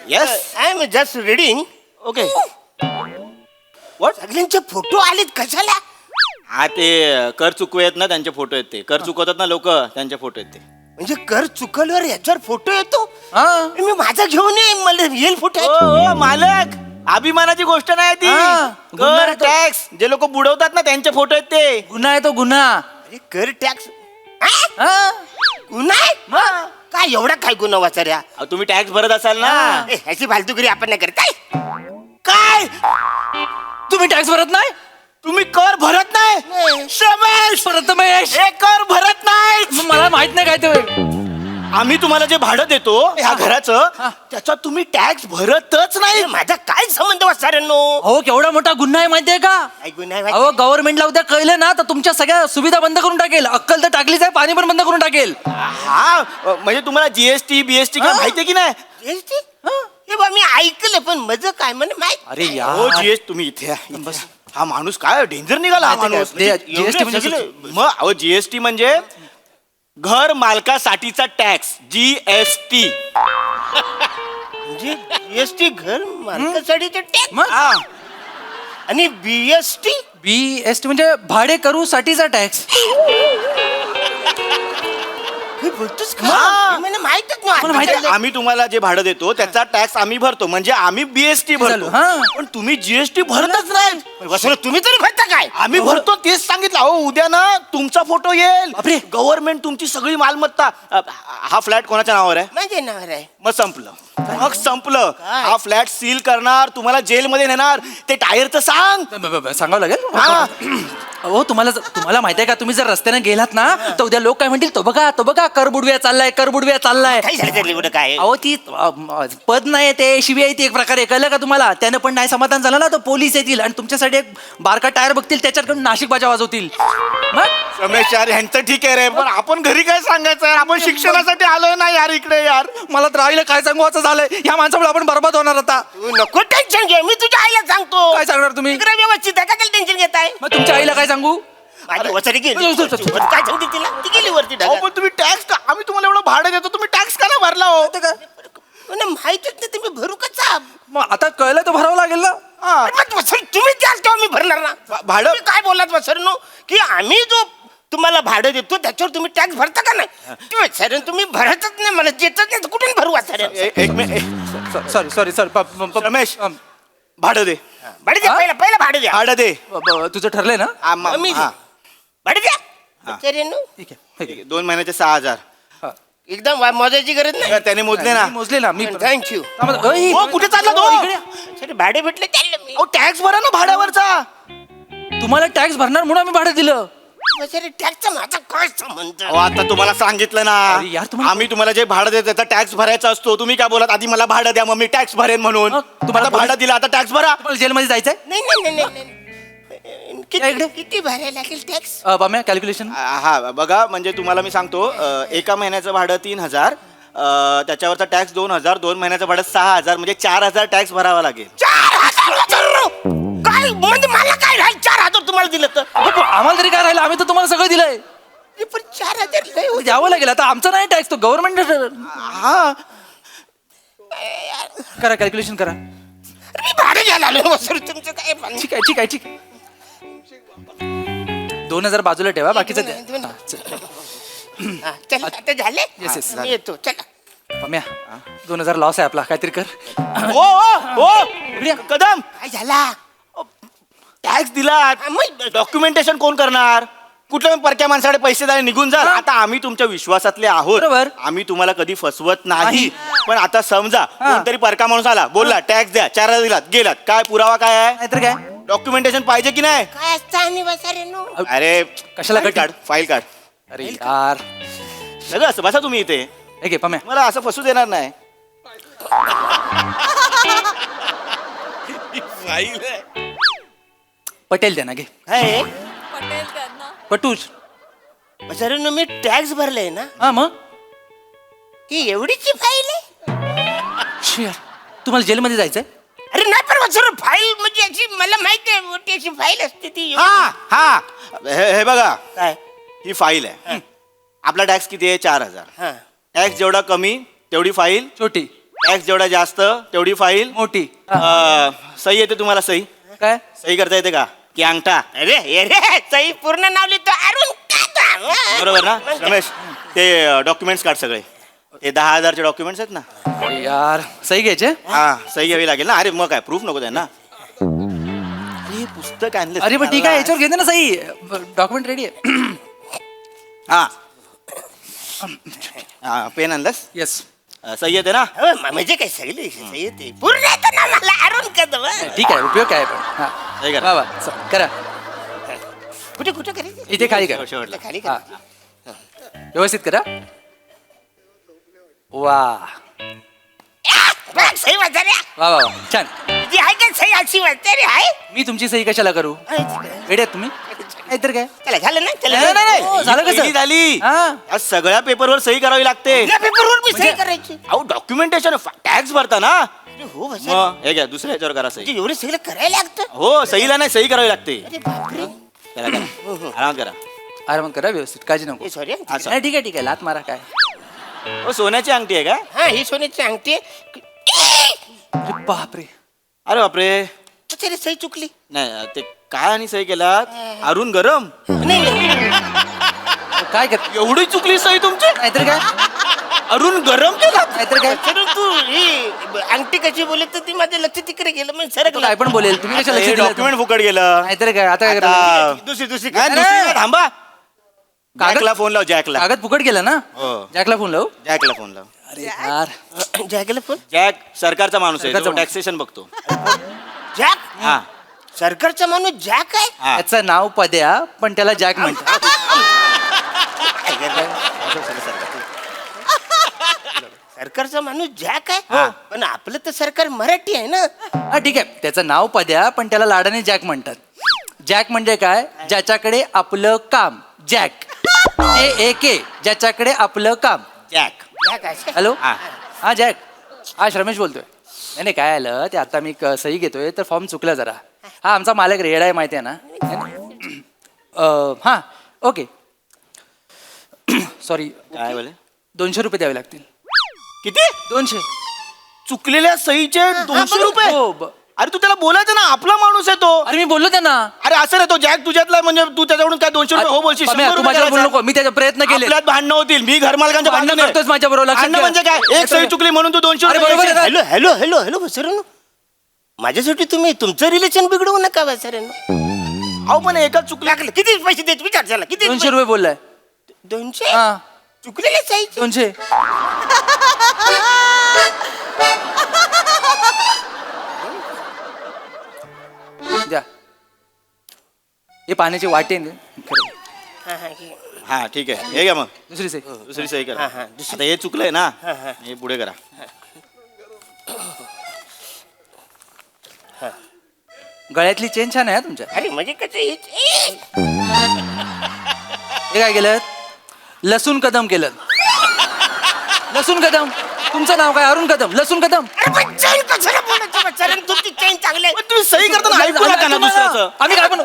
Yes I am just reading. Okay. सगळ्यांचे फोटो आलेत कशाला? हा ते कर चुकवे आहेत ना त्यांचे फोटो आहेत. ते कर चुकवतात ना लोक त्यांचे फोटो आहेत ते. म्हणजे कर चुकल्यावर याच्यावर फोटो येतो? हा. मी माझा घेऊन येईन, मला रिअल फोटो आहे. ओ मालक, अभिमानाची गोष्ट नाही ती. हा, गुन्हा कर आहे तो. टॅक्स जे लोक बुडवतात ना त्यांचे फोटो आहेत ते. गुन्हा आहे तो, गुन्हा. अरे कर टॅक्स हा. गुन्हा आहे? काय एवढा काय गुन्हा वाचाऱ्या? अहो, तुम्ही टॅक्स भरत असाल ना. ह्याची फालतूगिरी आपण नाही करत. काय तुम्ही टॅक्स भरत नाही? तुम्ही कर भरत नाही. शबाश. परत महेश, हे कर भरत नाही. मला माहित नाही काय ते. आम्ही तुम्हाला जे भाडं देतो ह्या घराचं त्याच्यात तुम्ही टॅक्स भरतच नाही. माझा काय संबंध वाचाऱ्यांनो? हो, केवढा मोठा गुन्हा आहे माहितीये का? काय गुन्हा आहे? अहो, गव्हर्नमेंटला उद्या कळलं ना तर तुमच्या सगळ्या सुविधा बंद करून टाकेल. अक्कल तर टाकलीच आहे, पाणी पण बंद करून टाकेल. हा म्हणजे तुम्हाला जीएसटी बीएसटी काय माहितीये की नाही? GST? हे बा मी ऐकलं, पण माझं काय म्हणे माहित. अरे हो यार, जीएसटी तुम्ही इथे बस. हा माणूस काय डेंजर निघाला हा माहिती माणूस. काय? म्हणजे GST म्हणजे एवढे सगळे- मग अहो जीएसटी म्हणजे घर मालकासाठीचा टॅक्स. जीएसटी. म्हणजे जीएसटी घर मालकासाठीचं टॅक्स मग? आणि बीएसटी BST म्हणजे भाडे करू साठीचा टॅक्स. हे बोलतोस हा. का? मला माहितच मला माहित नाही. आम्ही तुम्हाला जे भाडं देतो त्याचा टॅक्स आम्ही भरतो म्हणजे आम्ही बीएसटी भरतो. हा. पण तुम्ही जीएसटी भरतच नाही. वसुलं तुम्ही तरी भरता काय? आम्ही भरतो तेच सांगितलं. अहो उद्या ना तुमचा फोटो येईल. बापरे. गव्हर्नमेंट तुमची सगळी मालमत्ता हा फ्लॅट कोणाच्या नावावर आहे? माझे नावर आहे. मग संपलं. मग संपलं. हा फ्लॅट सील करणार, तुम्हाला जेलमध्ये नेणार. ते टायरचं सांग. सांगावं लागेल. हा. हो, तुम्हाला माहिती आहे का, तुम्ही जर रस्त्याने गेलात ना तर उद्या लोक काय म्हणतील, तो बघा कर बुडव्या चाललाय, कर बुडव्या चाललाय. काय झालं तरी एवढं काय? अहो ती पद नाही ते शिवी आहे ती एक प्रकारे. कळलं का तुम्हाला? त्यानं पण नाही समाधान झालं ना तर पोलीस येतील आणि तुमच्यासाठी एक बारका टायर बघतील, त्याच्याकडून नाशिक बाजा वाजवतील. मग रमेश यार ह्यांचं ठीक आहे रे, पण आपण घरी काय सांगायचं यार? आपण शिक्षणासाठी आलोय ना यार इकडे यार. मला तर आईला काय सांगू, असं झालंय ह्या माणसामुळे आपण बरबाद होणार आता. तू नको टेन्शन घे, मी तुझ्या आईला सांगतो. काय सांगणार तुम्ही? इकडे व्यवस्थित आहे का, त्याला टेन्शन घेत आहे? मग तुमच्या आईला काय सांगू? माझी वसरी गेली अरे, वरती. काय सांगते तिला? ती गेली वरती अहो, ढगात. पण तुम्ही टॅक्स का, आम्ही तुम्हाला एवढं भाडं देतो, तुम्ही टॅक्स का नाही भरला हो? मला माहितीच नाही, तुम्ही भरू कसा? मग आता कळलं तर भरावं लागेल ना. अरे मग वसरी तुम्ही द्याल तेव्हा मी भरणार ना. भाडं- तुम्ही काय बोललात वसरनो की आम्ही जो तुम्हाला भाडं देतो त्याच्यावर तुम्ही टॅक्स भरता का नाही? सर तुम्ही भरतच नाही, मला देतच नाही, तर कुठून भरू सर? एक मिनिट सॉरी रमेश भाडं दे, भाडे द्या, पहिला भाडे द्या. भाडं दे. तुझं ठरलंय ना? मी हा, भाडे द्या. बिचाऱ्यांनो, ठीक आहे. ठीक आहे. 2 महिन्याचे 6,000 एकदम मोजायची गरज नाही. त्याने मोजले ना. मोजले ना मी. थँक्यू. हो, कुठे चालला तो? सर भाडे भेटले चाललं मी. अहो, टॅक्स भरा ना भाड्यावरचा. तुम्हाला टॅक्स भरणार म्हणून आम्ही भाडं दिलं. सर टॅक्सचा माझा काय संबंध? अहो, आता तुम्हाला सांगितलं अरे यार, ना, तुम्हाला- आम्ही तुम्हाला जे भाडं देतो त्याचा टॅक्स भरायचा असतो. तुम्ही काय बोलात, आधी मला भाडं द्या मग मी टॅक्स भरेन म्हणून. मग तुम्हाला तुम्हाला भाडं दिलं, आता टॅक्स भरा. तुम्हाला जेलमध्ये जायचंय? नाही नाही नाही नाही, नाही या इकडे. किती भरायला लागेल टॅक्स? बाम्या कॅल्क्युलेशन. हा बघा, म्हणजे तुम्हाला मी सांगतो, एका महिन्याचं भाडं 3,000, त्याच्यावरचा टॅक्स 2,000, 2 महिन्याचं भाडं 6,000, म्हणजे 4,000 टॅक्स भरावा लागेल. 4,000 काय म्हणजे मला काय राहील 4,000 तुम्हाला दिलं तर? आम्हाला तरी काय राहिलं, आम्ही तर तुम्हाला सगळं दिलंय. हे पण 4,000 लय होतं. द्यावं लागेल आता. आमचा नाही टॅक्स, तो गव्हर्नमेंट. हा, करा कॅल्क्युलेशन करा. अरे मी भाडे घ्यायला आलो सर, तुमचं काय पण- ठीक आहे ठीक आहे ठीक आहे. 2,000 बाजूला ठेवा, बाकीचं द्या. दोन- हा, चल. हा, चल आता झाले? Yes, yes. मी येतो चला. बाम्या 2,000 लॉस आहे आपला, काहीतरी कर. ओ ओ ओ, कदम काय झाला? टॅक्स दिला, डॉक्युमेंटेशन कोण करणार? कुठल्या परक्या माणसाकडे पैसे द्यायला निघून जा. आता आम्ही तुमच्या विश्वासातले आहोत, बरोबर. आम्ही तुम्हाला कधी फसवत नाही. नाही. पण आता समजा कोणतरी परका माणूस आला, बोलला टॅक्स द्या, 4,000 दिलात, गेलात, काय पुरावा काय आहे? नाहीतर काय? डॉक्युमेंटेशन पाहिजे की नाही? काय असतं आणि बसारे नो? अरे कशाला फाईल कटी? काढ, फाईल काढ. अरे यार. सगळं असं बसा तुम्ही इथे, हे घे पाम्या. मला असं फसू देणार नाही. पटेल द्या ना, घे. काय पटेल त्यांना. पटूच. बसारे नो, मी टॅक्स भरले ना, हा मग ही एवढीची फाईल आहे? शी यार. तुम्हाला जेलमध्ये जायचंय? अरे नाही पण सर फाईल म्हणजे याची मला माहिती आहे, मोठी अशी फाईल असते ती. हा हा, हे बघा, काय? ही फाईल आहे. आपला टॅक्स किती आहे? 4,000. हा. टॅक्स जेवढा कमी तेवढी फाईल, छोटी टॅक्स जेवढा जास्त तेवढी फाईल. मोठी. सही येते तुम्हाला? सही काय? सही करता येते का? की अंगठा? अरे सही पूर्ण नाव लिहितो अरुण काका. बरोबर ना रमेश? ते डॉक्युमेंट्स काढ सगळे, ते 10,000चे डॉक्युमेंट्स आहेत ना. अरे यार, सही घ्यायचे? हा, सही घ्यावी लागेल ना. अरे मग काय, प्रूफ नको त्यांना? अरे पुस्तक आणलं. अरे पण ठीक आहे, याच्यावर घेते ना सही. डॉक्युमेंट रेडी आहे. हा हा, पेन आणलंस? येस. सही येते ना? हो, म्हणजे काय सगळी सही येते पूर्ण येतं ना मला अरुण कदम. ठीक आहे, उपयोग काय पण. हा. सही करा. वा वा, चल, करा. कुठे कुठे करायचं? इथे खाली करा. शेवटला. खाली हा. करा. व्यवस्थित करा. वा बघ, सही वाचा रे. वा वा वा, छान. जी आहे का सही अशी वाचते रे आहे. मी तुमची सही कशाला करू? वेड्यात तुम्ही? नाहीतर काय? चला झालं ना, चला. नाही, नाही, हो, झालं कसं? पहिली झाली. हा. या सगळ्या पेपरवर सही करावी लागते. या पेपरवर मी सही म्हणजे- करायची. अहो डॉक्युमेंटेशन, टॅक्स भरता ना. अरे हो बसा. मग हे घ्या, दुसऱ्या ह्याच्यावर करा सही. म्हणजे एवढं सगळं करायला लागतं? हो, सहीला नाही, सही करावी लागते. अरे बापरे. करा करा, आरामात करा. आराम करा, व्यवस्थित, काळजी नको. हे सॉरी. हा, सर. नाही, ठीक आहे ठीक आहे, लात मारा काय. हो, सोन्याची अंगठी आहे का? हा ही सोन्याची अंगठी आहे. अरे बापरे. अरे बापरे. तरी सही चुकली. नाही, ते काय आणि सही केलात? अरुण गरम. नाही नाही. काय कर? एवढी चुकली सही तुमची? नाहीतर काय? अरुण गरम केला. नाहीतर काय? सर तू ही अंगठी कशी बोलत तर ती माझ्या लक्ष तिकडे गेलं मग तो सरकलं. काय पण बोलेल, तुम्ही कशा लक्ष दिलं? डॉक्युमेंट फुकट गेलं. नाहीतर काय? आता काय करणार? आता दुसरी दुसरी नाही, दुसरी नाही, थांबा. कागद- जॅकला फोन लाव, जॅकला. कागद फुकट गेला ना? हो. जॅकला फोन लावू? जॅकला फोन लाव. अरे यार. जॅकला फोन. जॅक सरकारचा माणूस आहे, सरकारचा तो टॅक्सेशन बघतो. जॅक हा सरकारचा माणूस जॅक आहे. हा. त्याचं नाव पद्या, पण त्याला जॅक म्हणतात. सरकारचा माणूस जॅक आहे. हा. पण आपलं तर सरकार मराठी आहे ना. हा ठीक आहे, त्याचं नाव पद्या, पण त्याला लाडाने जॅक म्हणतात. जॅक म्हणजे काय? ज्याच्याकडे आपलं काम. जॅक. JAK, ज्याच्याकडे आपलं काम. जॅक. जॅक आहे. हॅलो. हा. हा जॅक. हा रमेश बोलतोय. नाही नाही, काय आलं ते आता मी सही घेतोय तर फॉर्म चुकला जरा. हा आमचा मालक रेड आहे माहिती आहे ना. हा ओके सॉरी. काय बोले 200 रुपये द्यावे लागतील. किती 200. चुकलेल्या सहीचे 200 रुपये? हो. अरे तू त्याला बोलायचं ना, आपला माणूस आहे तो. अरे मी बोललो त्यांना. अरे असं नाही, तो जॅक तुझ्यातला म्हणजे तू त्याच्याकडून काय 200 रुपये हो बोलशील, पम्या, 100 तू रुपये माझ्यावर बोलू करायचा. नको. मी त्याचा प्रयत्न केले. आपल्यात भांडणं होतील. मी घरमालकांच्या भांडणं भांडण करतोच माझ्याबरोबर, लक्षात भांडणं घ्या. म्हणजे काय, एक सही चुकली म्हणून तू 200 अरे रुपये बरोबर आहे द्यायचे. ना? हॅलो हॅलो हॅलो हॅलो वसरण, माझ्यासाठी तुम्ही तुमचं रिलेशन बिघडवू नका वसरण. अहो पण एका चुकल्या किती पैसे देत विचार झाला किती 200 रुपये बोललाय. 200 हा चुकलेले साईज 200. द्या. हे पाण्याची वाटे ना. हा ठीक आहे, हे घ्या मग दुसरी सही. दुसरी सही करा. हा, हा, आता हे चुकलंय ना, हे पुढे करा. गळ्यातली चेन छान आहे हा तुमच्या. अरे म्हणजे कसं हे काय केलं? लसूण कदम केलं. लसूण कदम. तुमचं नाव काय? अरुण कदम. लसूण कदम. चैन कशाला बोलायचं वसरण, तुमची चैन चांगली आहे. तुम्ही सही करताना ऐकू नका ना दुसऱ्याचं. आम्ही काय पण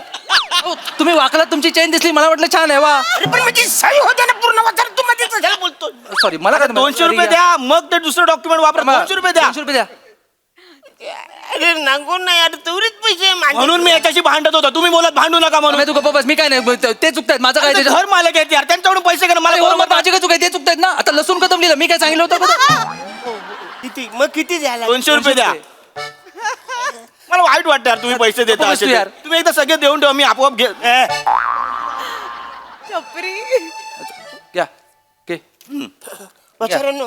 तुम्ही वाकलात, तुमची चेन दिसली, मला वाटलं छान आहे. वा अरे पण म्हणजे सही होते ना पूर्ण वसरण, तू मध्ये कशाला बोलतो? सॉरी, मला काय 200 रुपये द्या, मग ते दुसरं डॉक्युमेंट वापरा. 200 रुपये द्या. 200 रुपये द्या. अरे नांगून नाही यार, तेवढेच पैसे माझे. म्हणून मी याच्याशी भांडत होतो. तुम्ही बोलत भांडू नका म्हणून. पम्या, तू गप्प बस. मी काय नाही, ते चुकतायत. माझं काय त्याच्यात? घर मालक आहेत यार, त्यांच्याकडून पैसे घेणं मला बरोबर माझे काय चुकाय? ते चुकतायत ना. आता लसूण कदम लिहिलं, मी काय सांगितलं होतं? किती मग किती द्यायला? 200 रुपये द्या. मला वाईट वाटतं यार, तुम्ही पैसे देता नको असे बसू यार. ते. तुम्ही एकदा सगळे देऊन ठेवा, मी आपोआप घे. घ्या. ओके. वसरण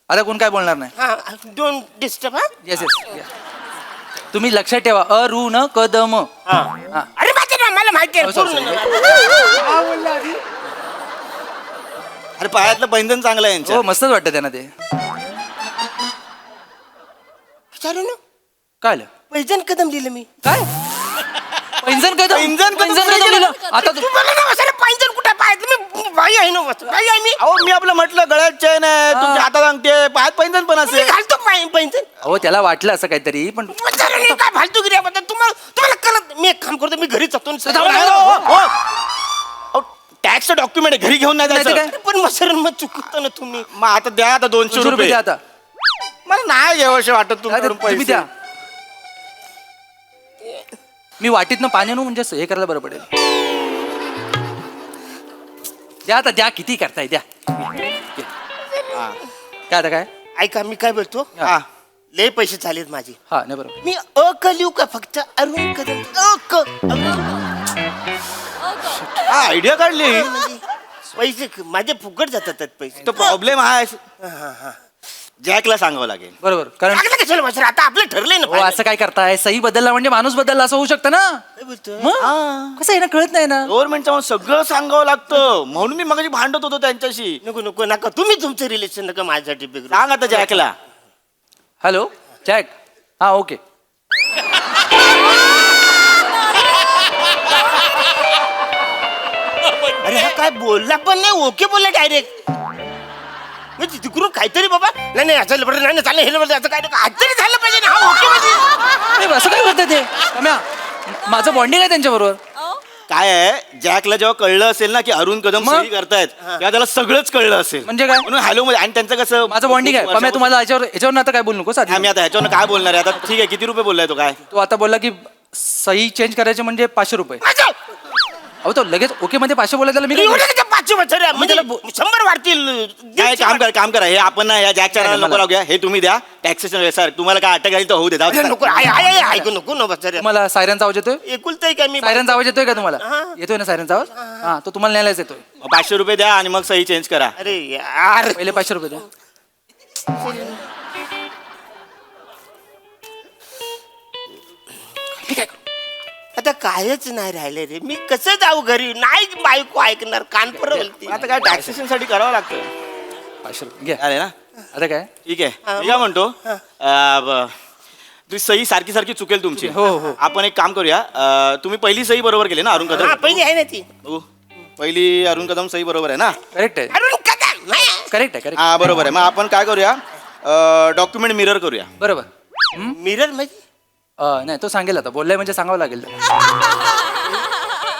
आता कोण काय बोलणार नाही. हा डोंट डिस्टर्ब. हा येस येस. तुम्ही लक्षात ठेवा, अरुण कदम. हा. अरे माहिती ना, मला माहिती आहे हो, sorry, पूर्ण. sorry. अरे पायातलं पैंजण चांगलं आहे यांच्या. हो मस्तच वाटतं त्यांना ते. वसरण काय आलं? पैजण कदम लिहिलं मी. काय पैंजण कदम? पैंजण कदम पैंजण कदम लिहिलं. आता तू बोला ना वसरण, पैजण कुठे पाहिजे? मी बाई आहे ना वसरण, बाई आहे मी. अहो मी आपलं म्हटलं गळ्यात चेन आहे, तुमच्या हातात अंगठी आहे, पायात पैंजण पण मी असेल. घालतो पैजण. हो त्याला वाटलं असं काहीतरी, पण वसरण हे काय फालतूगिरी आहे? तुम्हाला कळत. मी एक काम करतो, मी घरी जातो. टॅक्सचं डॉक्युमेंट आहे, घरी घेऊन नाही नाही तर जायचं. काय? पण वसरण मग चुकतो ना तुम्ही. मग आता द्या, आता 200 200 रुपये द्या रुपये. आता. मला नाही घ्यावंसे वाटत तुमच्याकडून तुम्ही पैसे. द्या. मी वाटीतनं पाणी आणू, म्हणजे हे करायला बरं पडेल. द्या आता, द्या. किती करताय? द्या. काय आता काय? ऐका मी काय बोलतो, हा. लय पैसे झालेत माझे. हा नाही बरोबर. मी अक लिहू का फक्त? अरुण कदम हा आयडिया काढली. पैसे माझे फुकट जातात पैसे. तो प्रॉब्लेम हा आहे. जॅकला सांगावं लागेल. बरोबर. कारण लागलं कशाला वसरण? आता आपलं ठरलंय ना. हो असं काय करताय? सही बदलला म्हणजे माणूस बदलला असं होऊ शकतं ना. काय बोलतोय? मग कसं आहे ना, कळत नाही ना. गव्हर्नमेंटच्या सगळं सांगावं लागतं, म्हणून मी मगाशी भांडत होतो त्यांच्याशी. नको नको नका, तुम्ही तुमचं रिलेशन नका माझ्यासाठी बिघडू. सांग आता जॅकला. Hello Jack. हा ओके. अरे हा काय बोलला पण नाही, ओके बोलला डायरेक्ट. म्हणजे तिकडून काहीतरी बाबा, नाही नाही असं बरं नाही चाललं, हे बरं असं काय काहीतरी झालं पाहिजे ना. हा ओके म्हणजे नाही, असं काय करतं ते? पम्या, माझं बॉन्डिंग आहे त्यांच्याबरोबर. काय आहे, जॅकला जेव्हा कळलं असेल ना की अरुण कदम मग? सही करतायत, तेव्हा त्याला सगळंच कळलं असेल. म्हणजे काय? म्हणून हॅलो म्हणजे, आणि त्यांचं कसं माझं बॉन्डिंग आहे. पम्या, तुम्हाला याच्यावर आता काय बोलू नको. हा, मी आता ह्याच्यावर काय बोलणार आहे आता. ठीक आहे, किती रुपये बोललाय तो? काय तो आता बोलला की सही चेंज करायचे म्हणजे 500 रुपये. अहो तो लगेच ओके मध्ये 500 बोला, त्याला मी काय एवढं किती 500 वसरे? म्हणजे 100 वाढतील. काय काम करा, हे आपण ना या जॅकच्या नावाला नको लावूया, हे तुम्ही द्या. टॅक्सेशन सर, तुम्हाला काय अटक आली तर होऊ देता. नको ऐकू नको ना वसरे. तुम्हाला सायरनचा आवाज येतोय? एकुलतंय काय मी? सायरनचा आवाज येतोय का तुम्हाला? हा. येतोय ना सायरनचा आवाज? हा, तो तुम्हाला न्यायलाच येतोय. 500 रुपये द्या आणि मग सही चेंज करा. अरे यार, पहिले 500 रुपये द्या. आता कायच नाही राहिले रे. मी कसं जाऊ घरी? नाही बायको ऐकणार, कानपर बोलते. आता काय टॅक्सेशन साठी करावं लागतं. 500 रुपये घ्या. अरे ना, आता काय? ठीक आहे. मी काय म्हणतो, तुझी सही सारखी सारखी चुकेल तुमची. हो, हो. आपण एक काम करूया, तुम्ही पहिली सही बरोबर केली ना अरुण हा कदम? पहिली आहे ना ती. बघू. पहिली अरुण कदम सही बरोबर आहे ना? करेक्ट आहे. अरुण कदम नाही. करेक्ट आहे. हा बरोबर आहे. मग आपण काय करूया, डॉक्युमेंट मिरर करूया. बरोबर. मिरर म्हणजे नाही तो सांगेल आता, बोललाय म्हणजे सांगावं लागेल.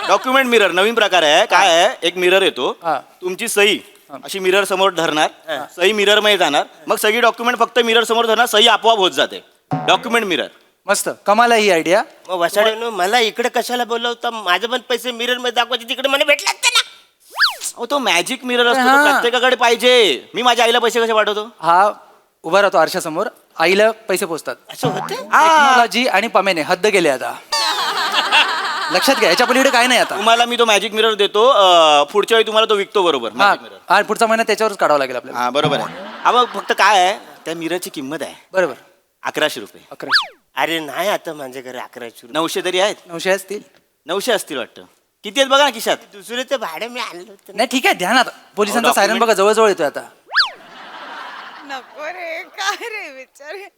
डॉक्युमेंट मिरर नवीन प्रकार आहे. काय आहे, एक मिरर येतो, हा. तुमची सही अशी मिरर समोर धरणार, सही मिरर मध्ये जाणार, मग सगळी डॉक्युमेंट फक्त मिरर समोर धरणार, सही आपोआप होत जाते. Document mirror. मस्त, कमाल आहे ही आयडिया. मग वसाड्यानो मला इकडे कशाला बोलवता? माझं पण पैसे मिरर मध्ये दाखवायचे, तिकडे मला भेटला असते ना. अहो तो मॅजिक मिरर असतो, तो हा. प्रत्येकाकडे पाहिजे. मी माझ्या आईला पैसे कसे पाठवतो? हा उभा राहतो आरशासमोर, आईला पैसे पोचतात. असं होतं. टेक्नॉलॉजी आणि पमेने हद्द गेले आता. लक्षात घ्या, याच्या पलीकडे काय नाही आता. तुम्हाला मी तो मॅजिक मिरर देतो, पुढच्या वेळी तुम्हाला तो विकतो. बरोबर, हा magic mirror. हा, पुढचा महिना त्याच्यावरच काढावं लागेल आपल्याला. हा बरोबर आहे. हा मग फक्त काय आहे, त्या मिररची किंमत आहे बरोबर. 1100 रुपये. 1100. अरे नाही, आता माझ्या घरी 1100 रुपये. 900 तरी आहेत. 900 असतील. 900 असतील वाटतं. किती आहेत बघा ना खिशात. दुसऱ्याचं भाडं मी आणलं होतं. नाही ठीक आहे, ध्यान आता. पोलिसांचा document- सायरन बघा जवळजवळ येतोय आता. नको रे, काय रे बिचारे.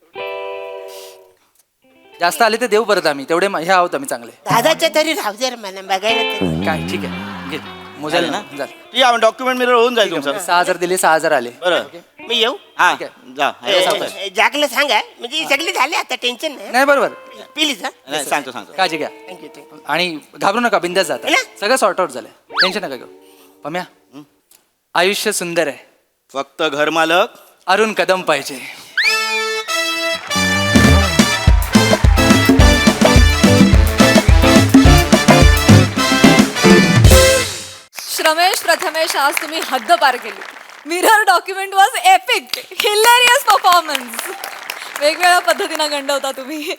जास्त आले तर देऊ परत आम्ही, तेवढे हे आहोत आम्ही चांगले. दादाच्या तरी राहू दे रे मला बघायला तरी. काय ठीक आहे, घे मोजायला ना. झालं. ठीक आहे, डॉक्युमेंट मिरर होऊन जाईल तुमचं. 6000 दिले, 6000 आले. बरं. मी येऊ. हा ठीक आहे. जा. जागला सांगा, म्हणजे सगळे झाले आता, टेन्शन नाही. नाही बरोबर, प्लीज हा. नाही, सांगतो. काळजी घ्या. Thank you thank you. आणि घाबरू नका, बिंदास जाता. है ना? सगळं सॉर्ट आउट झालंय, टेन्शन नका घेऊ. पम्या, आयुष्य सुंदर आहे, फक्त घर मालक अरुण कदम पाहिजे. श्रमेश प्रथमेश, आज तुम्ही हद्द पार केली. Mirror document was epic, hilarious performance. वेगवेगळ्या पद्धतीनं गंडवता तुम्ही.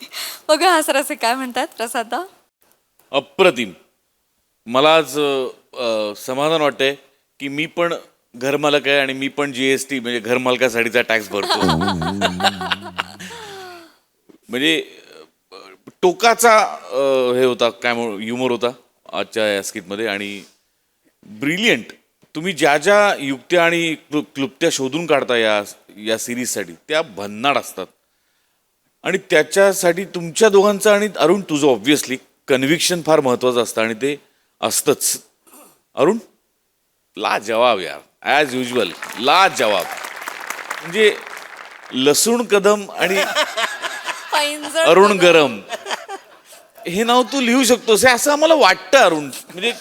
बघा हा सर असे काय म्हणतात प्रसादा. अप्रतिम. मला आज समाधान वाटतंय की मी पण घरमालक आहे आणि मी पण GST म्हणजे घरमालकासाठीचा टॅक्स भरतो. म्हणजे टोकाचा हे होता, काय ह्युमर होता आजच्या या स्किटमध्ये. आणि ब्रिलियंट. तुम्ही ज्या ज्या युक्त्या आणि क्लुप्त्या शोधून काढता या सिरीजसाठी, त्या भन्नाट असतात. आणि त्याच्यासाठी तुमच्या दोघांचं आणि अरुण तुझं ऑब्व्हियसली कन्व्हिक्शन फार महत्वाचं असतं, आणि ते असतंच. अरुण ला जवाब यार, ॲज युजल ला जवाब. म्हणजे लसूण कदम आणि अरुण गरम हे नाव तू लिहू शकतोस, हे असं आम्हाला वाटतं अरुण. म्हणजे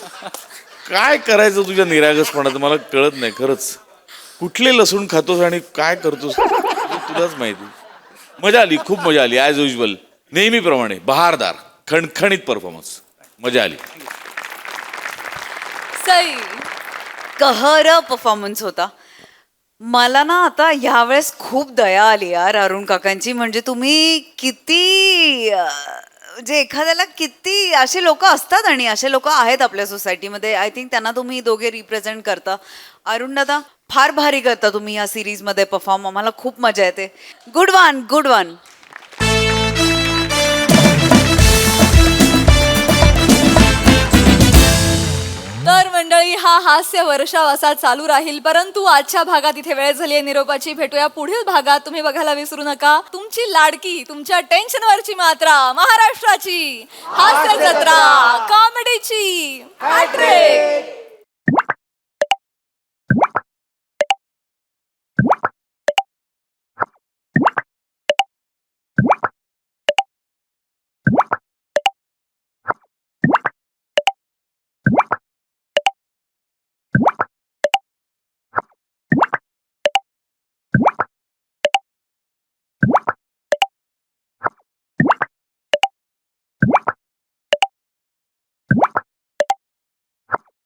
काय करायचं तुझ्या निरागसपणाचं मला कळत नाही खरंच. कुठले लसूण खातोस आणि काय करतोस तुलाच माहिती. मजा आली, खूप मजा आली. ॲज युजल नेहमीप्रमाणे बहारदार खणखणीत परफॉर्मन्स, मजा आली. सई, कहर परफॉर्मन्स होता. मला ना आता ह्यावेळेस खूप दया आली यार अरुण काकांची. म्हणजे तुम्ही किती म्हणजे एखाद्याला किती असे लोक असतात आणि असे लोक आहेत आपल्या सोसायटीमध्ये. आय थिंक त्यांना तुम्ही दोघे रिप्रेझेंट करता. अरुण दादा फार भारी करता तुम्ही या सिरीजमध्ये परफॉर्म. आम्हाला खूप मजा येते. Good one, good one. तर मंडळी, हा हास्य वर्षाव असा चालू राहील. परंतु आजच्या भागात इथे वेळ झाली आहे निरोपाची. भेटूया पुढील भागात. तुम्ही बघायला विसरू नका तुमची लाडकी, तुमच्या टेन्शनवरची मात्रा, महाराष्ट्राची हास्य जत्रा, कॉमेडीची हॅट्रिक.